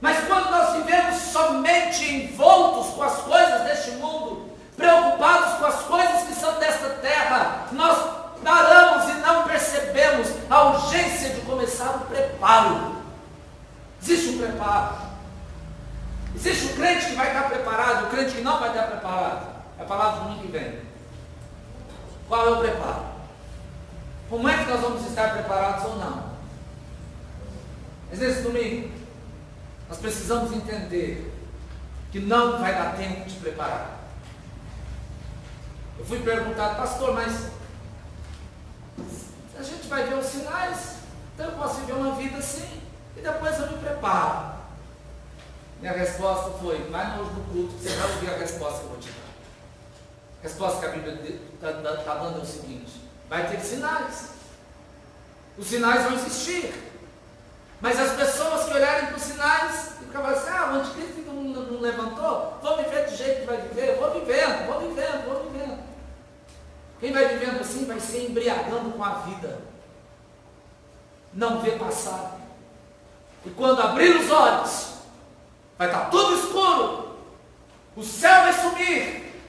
Mas quando nós vivemos somente envoltos com as coisas deste mundo, preocupados com as coisas que são desta terra, nós paramos e não percebemos a urgência de começar o preparo. Existe um preparo. Existe o crente que vai estar preparado, o crente que não vai estar preparado. É a palavra do domingo que vem. Qual é o preparo? Como é que nós vamos estar preparados ou não? Mas nesse domingo, nós precisamos entender que não vai dar tempo de preparar. Eu fui perguntado: pastor, mas a gente vai ver os sinais, então eu posso viver uma vida assim, e depois eu me preparo. Minha resposta foi: vai hoje no culto, você vai ouvir a resposta que eu vou te dar. A resposta que a Bíblia está dando é o seguinte: vai ter sinais. Os sinais vão existir. Mas as pessoas que olharem para os sinais e ficarem assim: o anticristo não levantou, vou viver do jeito que vai viver, eu vou vivendo. Quem vai vivendo assim vai se embriagando com a vida, não vê passar. E quando abrir os olhos, vai estar tudo escuro, o céu vai sumir.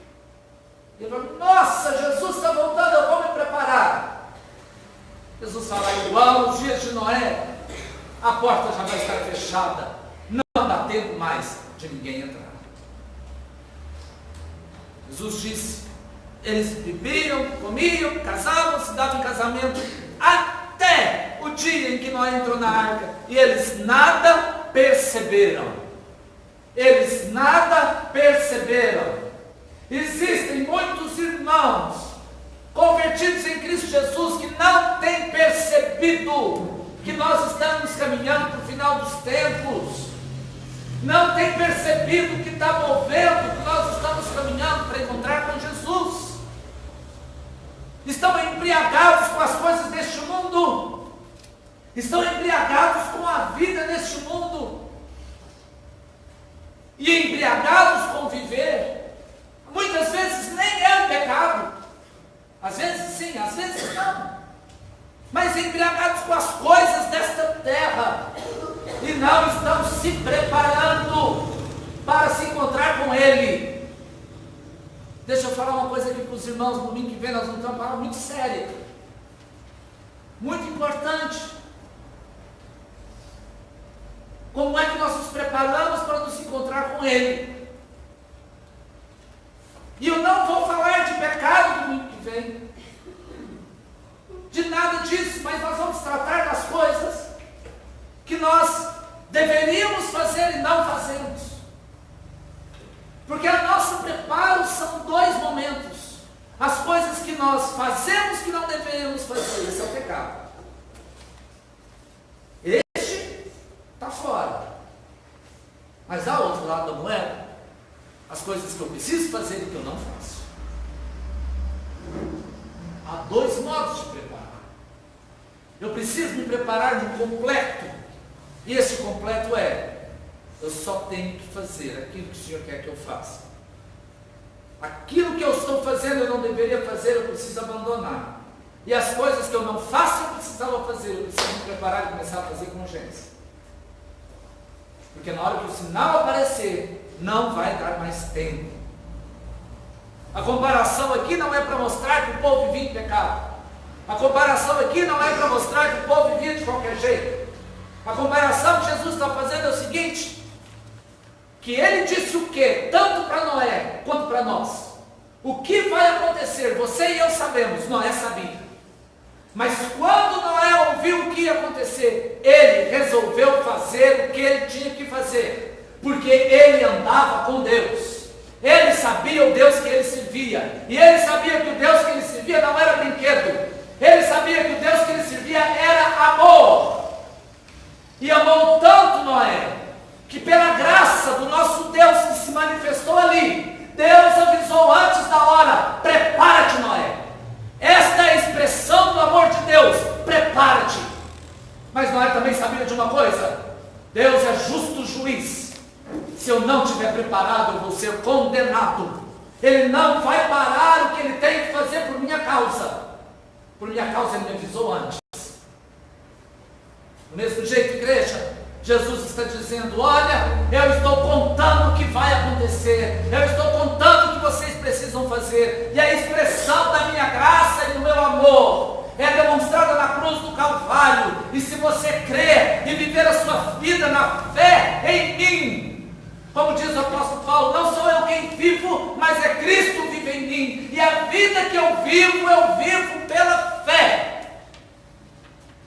E ele vai: nossa, Jesus está voltando, eu vou me preparar. Jesus fala: igual nos dias de Noé, a porta já vai estar fechada, não dá tempo mais de ninguém entrar. Jesus disse: eles bebiam, comiam, casavam, se davam em casamento, até o dia em que Noé entrou na arca, e eles nada perceberam. Eles nada perceberam. Existem muitos irmãos convertidos em Cristo Jesus que não têm percebido que nós estamos caminhando para o final dos tempos, não têm percebido que está movendo, que nós estamos caminhando para encontrar com Jesus. Estão embriagados com as coisas deste mundo, estão embriagados com a vida neste mundo, e embriagados com viver, muitas vezes nem é um pecado. Às vezes sim, às vezes não. Mas embriagados com as coisas desta terra. E não estamos se preparando para se encontrar com Ele. Deixa eu falar uma coisa aqui para os irmãos. No domingo que vem nós vamos ter uma palavra muito séria. Muito importante. Como é que nós nos preparamos para nos encontrar com Ele? E eu não vou falar de pecado no domingo que vem. De nada disso, mas nós vamos tratar das coisas que nós deveríamos fazer e não fazemos. Porque o nosso preparo são dois momentos. As coisas que nós fazemos que não deveríamos fazer, esse é o pecado. Este está fora. Mas há outro lado da moeda, as coisas que eu preciso fazer e que eu não faço. Há dois modos de preparar. Eu preciso me preparar no completo. E esse completo é: eu só tenho que fazer aquilo que o Senhor quer que eu faça. Aquilo que eu estou fazendo eu não deveria fazer, eu preciso abandonar. E as coisas que eu não faço, eu precisava fazer. Eu preciso me preparar e começar a fazer com urgência. Porque na hora que o sinal aparecer, não vai dar mais tempo. A comparação aqui não é para mostrar que o povo vivia em pecado. A comparação aqui não é para mostrar que o povo vivia de qualquer jeito. A comparação que Jesus está fazendo é o seguinte: que ele disse o que? Tanto para Noé quanto para nós. O que vai acontecer? Você e eu sabemos, Noé sabia. Mas quando Noé ouviu o que ia acontecer, ele resolveu fazer o que ele tinha que fazer. Porque ele andava com Deus. Ele sabia o Deus que ele servia. E ele sabia que o Deus que ele servia não era brinquedo. Ele sabia que o Deus que ele servia era amor. E amou tanto Noé, que pela graça do nosso Deus que se manifestou ali, Deus avisou antes da hora: prepara-te, Noé. Esta é a expressão do amor de Deus: prepara-te. Mas Noé também sabia de uma coisa: Deus é justo juiz. Se eu não estiver preparado, eu vou ser condenado. Ele não vai parar o que ele tem que fazer por minha causa. Por minha causa ele me avisou antes. Do mesmo jeito, igreja, Jesus está dizendo: olha, eu estou contando o que vai acontecer, eu estou contando o que vocês precisam fazer, e a expressão da minha graça e do meu amor é demonstrada na cruz do Calvário. E se você crer e viver a sua vida na fé em mim, como diz o apóstolo Paulo, não sou eu quem vivo, mas é Cristo vive em mim, e a vida que eu vivo pela fé.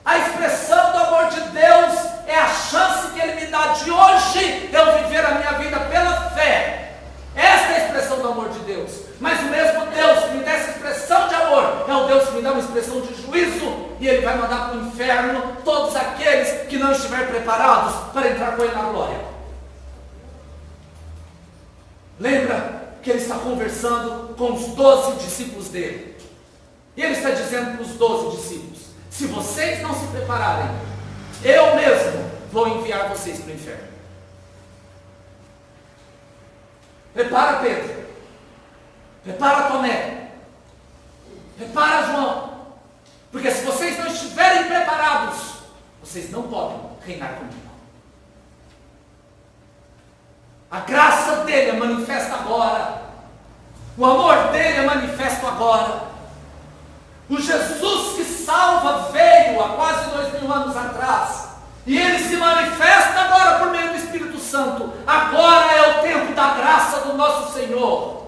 A expressão do amor de Deus é a chance que Ele me dá de hoje eu viver a minha vida pela fé. Esta é a expressão do amor de Deus. Mas o mesmo Deus que me dá essa expressão de amor é o Deus que me dá uma expressão de juízo, e Ele vai mandar para o inferno todos aqueles que não estiverem preparados para entrar com Ele na glória. Lembra que Ele está conversando com os 12 discípulos dele, e Ele está dizendo para os 12 discípulos: se vocês não se prepararem, eu mesmo vou enviar vocês para o inferno. Prepara Pedro, prepara Tomé, prepara João, porque se vocês não estiverem preparados, vocês não podem reinar comigo. A graça dele é manifesta agora, o amor dele é manifesto agora. O Jesus que salva veio há quase 2000 anos atrás, e Ele se manifesta agora por meio do Espírito Santo. Agora é o tempo da graça do nosso Senhor.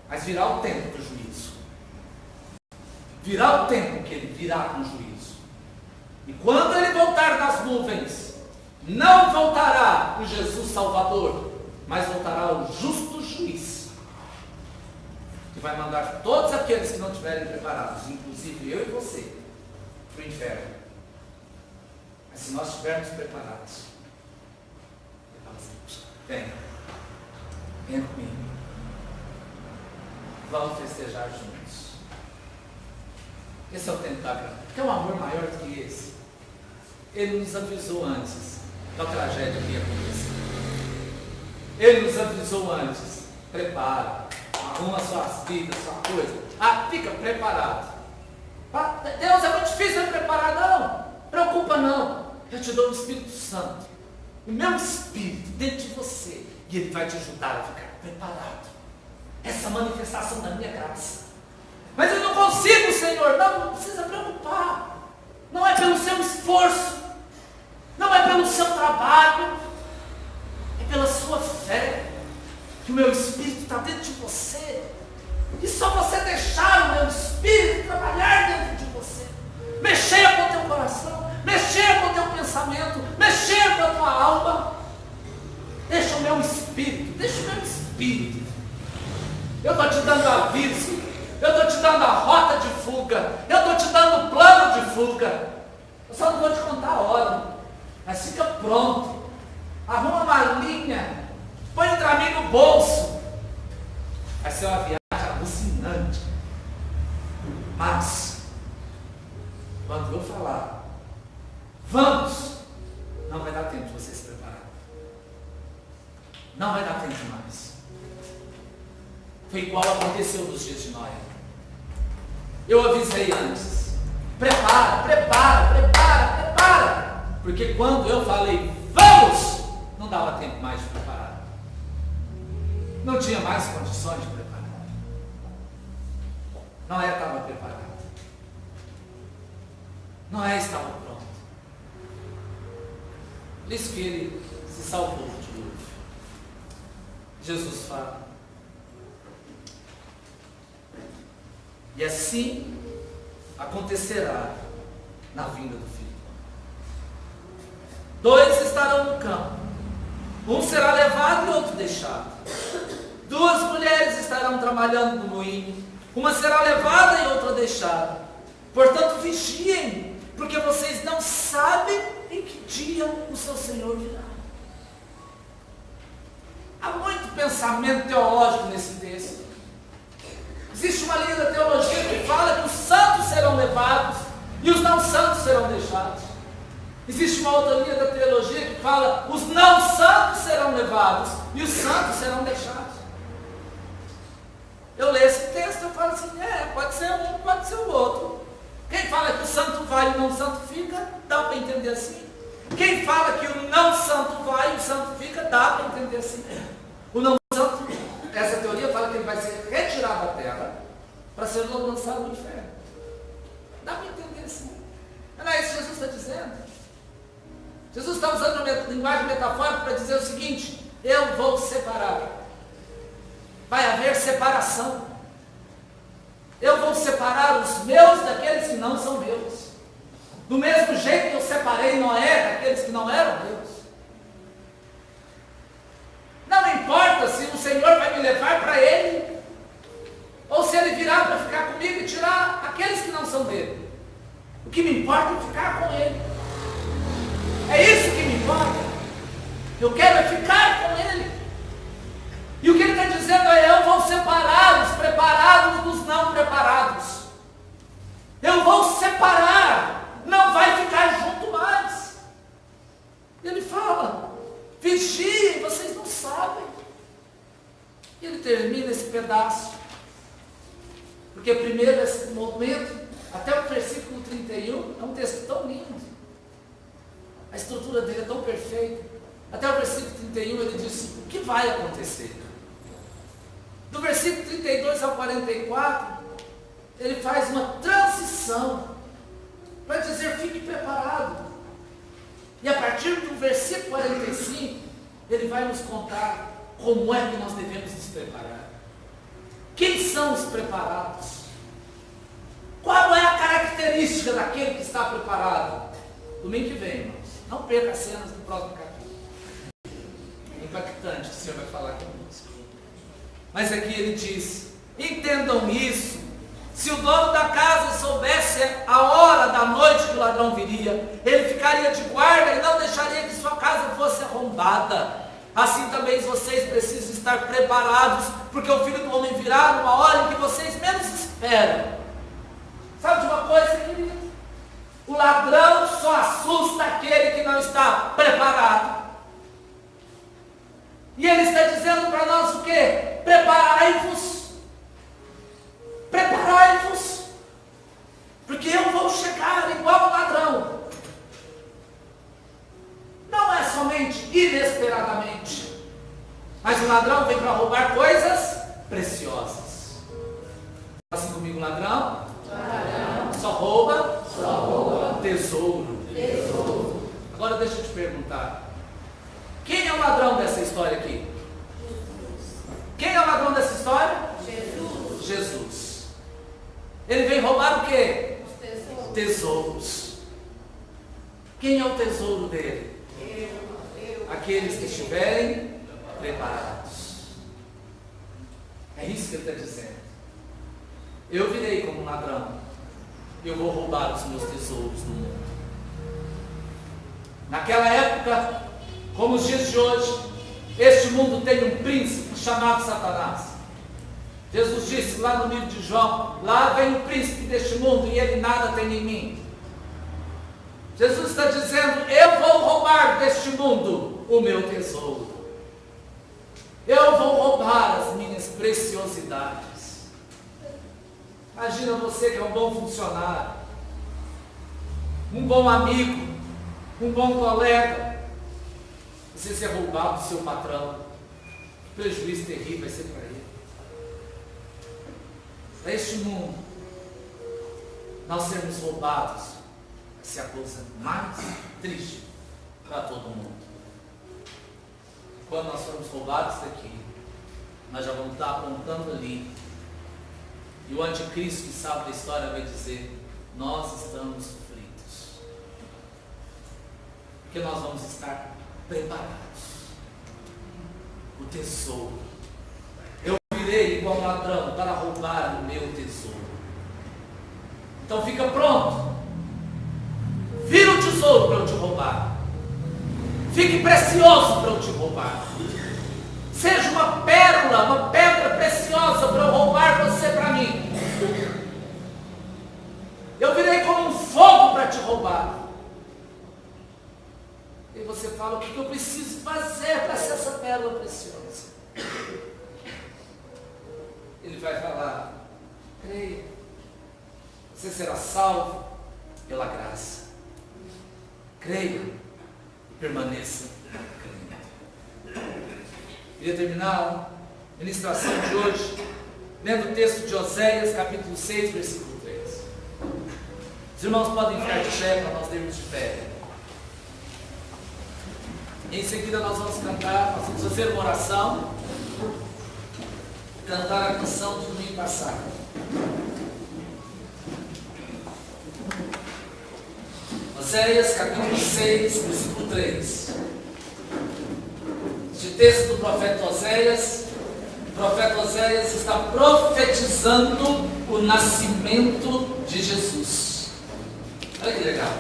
Mas virá o tempo do juízo. Virá o tempo que Ele virá com juízo. E quando Ele voltar nas nuvens, não voltará o Jesus Salvador, mas voltará o justo juiz, que vai mandar todos aqueles que não estiverem preparados, inclusive eu e você, para o inferno. Mas se nós estivermos preparados, venha comigo, vamos festejar juntos. Esse é o tempo da graça. Quer um amor maior do que esse? Ele nos avisou antes da tragédia que ia acontecer. Ele nos avisou antes: prepara, arruma suas vidas, sua coisa. Fica preparado. Deus, é muito difícil ser preparado. Não, preocupa não. Eu te dou o Espírito Santo, o meu Espírito dentro de você, e Ele vai te ajudar a ficar preparado. Essa manifestação da minha graça. Mas eu não consigo, Senhor. Não precisa preocupar. Não é pelo seu esforço, não é pelo seu trabalho, é pela sua fé, que o meu Espírito está dentro de você. E só você deixar o meu Espírito trabalhar dentro de você, mexer com o teu coração, mexer com o teu pensamento, mexer com a tua alma. Deixa o meu Espírito, deixa o meu Espírito. Eu estou te dando aviso, eu estou te dando a rota de fuga, eu estou te dando o plano de fuga. Eu só não vou te contar a hora, mas fica pronto. Arruma uma linha, põe o Dramin no bolso. Vai ser uma viagem alucinante. Mas, quando eu falar, vamos, não vai dar tempo de você se preparar. Não vai dar tempo mais. Foi igual aconteceu nos dias de Noé. Eu avisei antes. Prepara, prepara, prepara, prepara. Porque quando eu falei, vamos, não dava tempo mais de preparar. Não tinha mais condições de preparar. Noé estava preparado. Noé estava pronto. Por isso que ele se salvou do dilúvio. Jesus fala. E assim acontecerá na vinda do Filho. 2 estarão no campo. Um será levado e outro deixado. 2 mulheres estarão trabalhando no moinho. Uma será levada e outra deixada. Portanto, vigiem, porque vocês não sabem em que dia o seu Senhor virá. Há muito pensamento teológico nesse texto. Existe uma linha da teologia que fala que os santos serão levados e os não santos serão deixados. Existe uma outra linha da teologia que fala os não santos serão levados e os santos serão deixados. Eu leio esse texto e falo assim, pode ser um, pode ser o outro. Quem fala que o santo vai e o não santo fica, dá para entender assim. Quem fala que o não santo vai e o santo fica, dá para entender assim. O não santo, essa teoria fala que ele vai ser retirado da terra para ser lançado no inferno. Dá para entender assim. Não é isso que Jesus está dizendo. Jesus está usando uma linguagem metafórica para dizer o seguinte: eu vou separar. Vai haver separação. Eu vou separar os meus daqueles que não são meus. Do mesmo jeito que eu separei Noé daqueles que não eram meus. Não importa se o Senhor vai me levar para Ele, ou se Ele virá para ficar comigo e tirar aqueles que não são dele. O que me importa é ficar com Ele. É isso que me importa. Eu quero é ficar com Ele. E o que Ele está dizendo é: eu vou separar os preparados dos não preparados. Eu vou separar. Não vai ficar junto mais. Ele fala: vigiem, vocês não sabem. E ele termina esse pedaço. Porque primeiro esse momento, até o versículo 31, é um texto tão lindo. A estrutura dele é tão perfeita. Até o versículo 31 ele diz o que vai acontecer. Do versículo 32 ao 44, ele faz uma transição para dizer: fique preparado. E a partir do versículo 45, ele vai nos contar como é que nós devemos nos preparar. Quem são os preparados? Qual é a característica daquele que está preparado? Domingo que vem, irmãos. Não perca as cenas do próximo capítulo. É impactante, o Senhor vai falar conosco. Mas aqui ele diz: entendam isso. Se o dono da casa soubesse a hora da noite que o ladrão viria, ele ficaria de guarda e não deixaria que sua casa fosse arrombada. Assim também vocês precisam estar preparados, porque o Filho do Homem virá numa hora em que vocês menos esperam. Sabe de uma coisa, querido? O ladrão só assusta aquele que não está preparado. E ele está dizendo para nós o quê? Preparai-vos. Preparai-vos, porque eu vou chegar igual ladrão. Não é somente inesperadamente, mas o ladrão vem para roubar coisas preciosas. Assim comigo, ladrão só rouba tesouro. Agora deixa eu te perguntar, quem é o ladrão dessa história aqui? Quem é o ladrão dessa história? Jesus. Ele vem roubar o quê? Tesouros. Quem é o tesouro dele? Aqueles que estiverem preparados. É isso que ele está dizendo. Eu virei como um ladrão. Eu vou roubar os meus tesouros do mundo. Naquela época, como os dias de hoje, este mundo tem um príncipe chamado Satanás. Jesus disse lá no livro de João: lá vem o príncipe deste mundo e ele nada tem em mim. Jesus está dizendo: eu vou roubar deste mundo o meu tesouro. Eu vou roubar as minhas preciosidades. Imagina você que é um bom funcionário, um bom amigo, um bom colega. Você ser roubado do seu patrão. Que prejuízo terrível vai ser para ele. Para este mundo, nós sermos roubados vai ser a coisa mais triste para todo mundo. Quando nós formos roubados daqui, nós já vamos estar apontando ali. E o anticristo, que sabe da história, vai dizer: nós estamos fritos. Porque nós vamos estar preparados. O tesouro. Eu virei igual um ladrão para roubar o meu tesouro. Então fica pronto. Vira o tesouro para eu te roubar. Fique precioso para eu te roubar. Seja uma pérola, uma pedra preciosa para eu roubar você para mim. Eu virei como um fogo para te roubar. E você fala: o que eu preciso fazer para ser essa pérola preciosa? Ele vai falar: creia, você será salvo pela graça. Creia e permaneça crendo. Queria terminar a ministração de hoje lendo o texto de Oséias, capítulo 6, versículo 3. Os irmãos podem ficar de pé para nós irmos de pé. Em seguida nós vamos cantar, nós vamos fazer uma oração, cantar a canção do domingo passado. Oséias capítulo 6, versículo 3. Este texto do profeta Oséias, o profeta Oséias está profetizando o nascimento de Jesus. Olha que legal.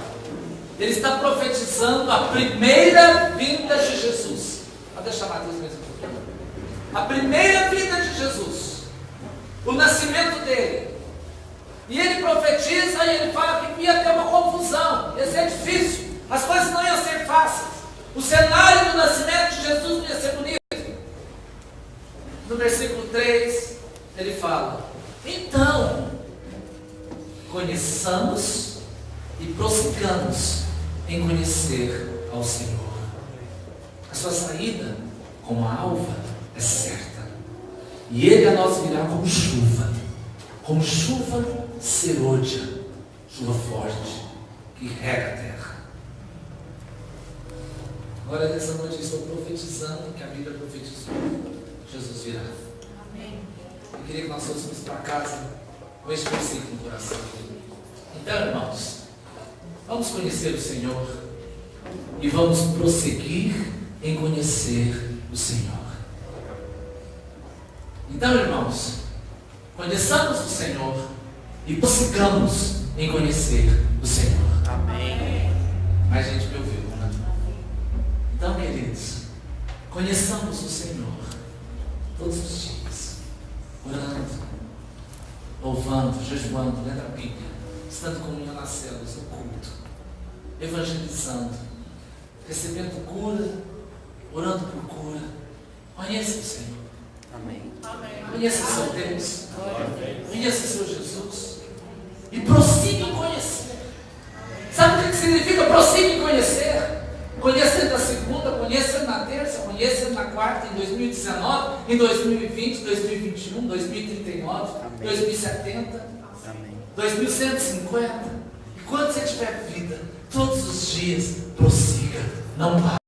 Ele está profetizando a primeira vinda de Jesus. Pode deixar Mateus mesmo um pouquinho. A primeira vinda de Jesus. O nascimento dele. E ele profetiza e ele fala que ia ter uma confusão. Ia ser difícil. As coisas não iam ser fáceis. O cenário do nascimento de Jesus não ia ser bonito. No versículo 3, ele fala: então, conheçamos e prossigamos em conhecer ao Senhor. A sua saída, como a alva, é certa, e ele a nós virá como chuva serôdia, chuva forte, que rega a terra. Agora, nessa noite, eu estou profetizando que a Bíblia profetizou: Jesus virá. Amém. Eu queria que nós fôssemos para casa com este versículo no coração. Então, irmãos, vamos conhecer o Senhor e vamos prosseguir em conhecer o Senhor. Então, irmãos, conheçamos o Senhor e prossigamos em conhecer o Senhor. Amém. Mais gente me ouviu, né? Então, queridos, conheçamos o Senhor todos os dias, orando, louvando, jejuando, lendo a Bíblia, estando comunhão nas células, no culto, evangelizando, recebendo cura, orando por cura. Conheça o Senhor. Amém. Conheça o seu Deus. Conheça o seu Jesus. E prossiga em conhecer. Sabe o que significa prossiga em conhecer? Conheça Ele na segunda, conheça Ele na terça, conheça Ele na quarta, em 2019, em 2020, 2021, 2039, 2070, 2150. E quando você tiver vida, todos os dias, prossiga. Não para.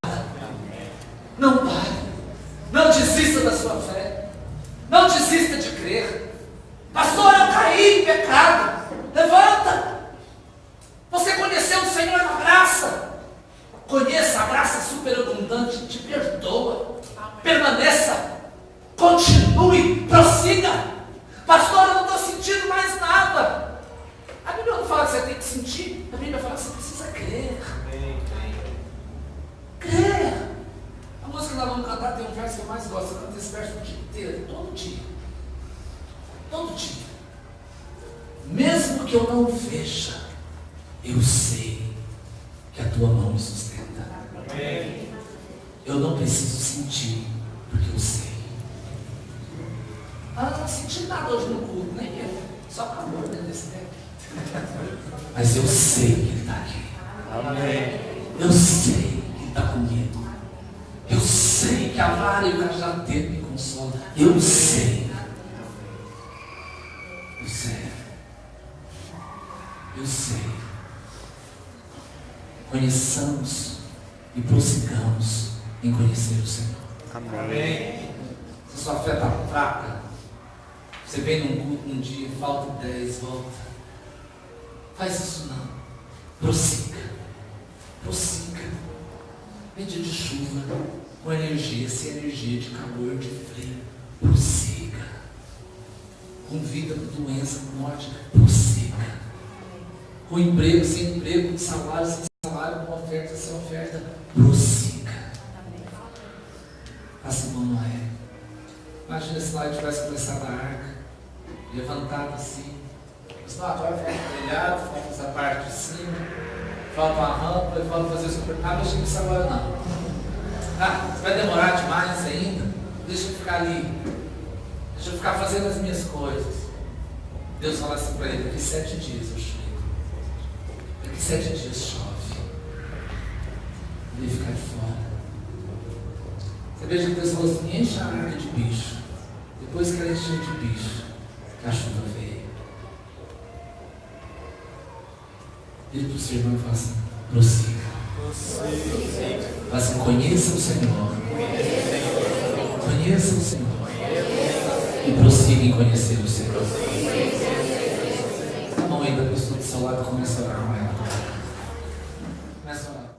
Não pare. Não desista da sua fé. Não desista de crer. Pastor, eu caí em pecado. Levanta. Você conheceu o Senhor na graça. Conheça a graça superabundante. Te perdoa. Permaneça. Continue. Prossiga. Pastor, eu não estou sentindo mais nada. A Bíblia não fala que você tem que sentir. A Bíblia fala que você precisa crer. Crer. A música que nós vamos cantar tem um verso que eu mais gosto. Eu canto esse verso o dia inteiro, todo dia. Todo dia. Mesmo que eu não veja, eu sei que a tua mão me sustenta. Eu não preciso sentir, porque eu sei. Ah, não senti nada hoje no culto, nem eu. Só calor dentro desse tempo. Mas eu sei que Ele está aqui. Amém. Eu sei que Ele está comigo. Eu sei que a vara e o cajado dele me consolam. Eu sei. Eu sei. Eu sei. Conheçamos e prossigamos em conhecer o Senhor. Amém. Se a sua fé está fraca, você vem num culto um dia, falta 10, volta. Faz isso não. Prossiga. Prossiga. Em dia de chuva, com energia, sem energia, de calor, de frio, prossiga. Com vida, com doença, com morte, prossiga. Com emprego, sem emprego, com salário, sem salário, com oferta, sem oferta, prossiga. Assim como Noé. Imagina se lá ele tivesse começado a arca, levantado assim. Não, agora falta o telhado, falta essa parte de cima, falta uma rampa, e falta fazer o super. Ah, não chega isso agora não. Ah, vai demorar demais ainda. Deixa eu ficar ali. Deixa eu ficar fazendo as minhas coisas. Deus fala assim para ele: daqui 7 dias eu chego. Daqui 7 dias chove. Ele ia ficar de fora. Você veja que Deus falou assim: enche a arca de bicho. Depois que ela encheu de bicho, que a chuva veio. Ele para o seu irmão e fala assim: prossiga. Fala assim: conheça o Senhor. Conheça o Senhor. E prossiga em conhecer o Senhor. A mão aí da pessoa do seu lado, começa a orar com ela. Começa a orar.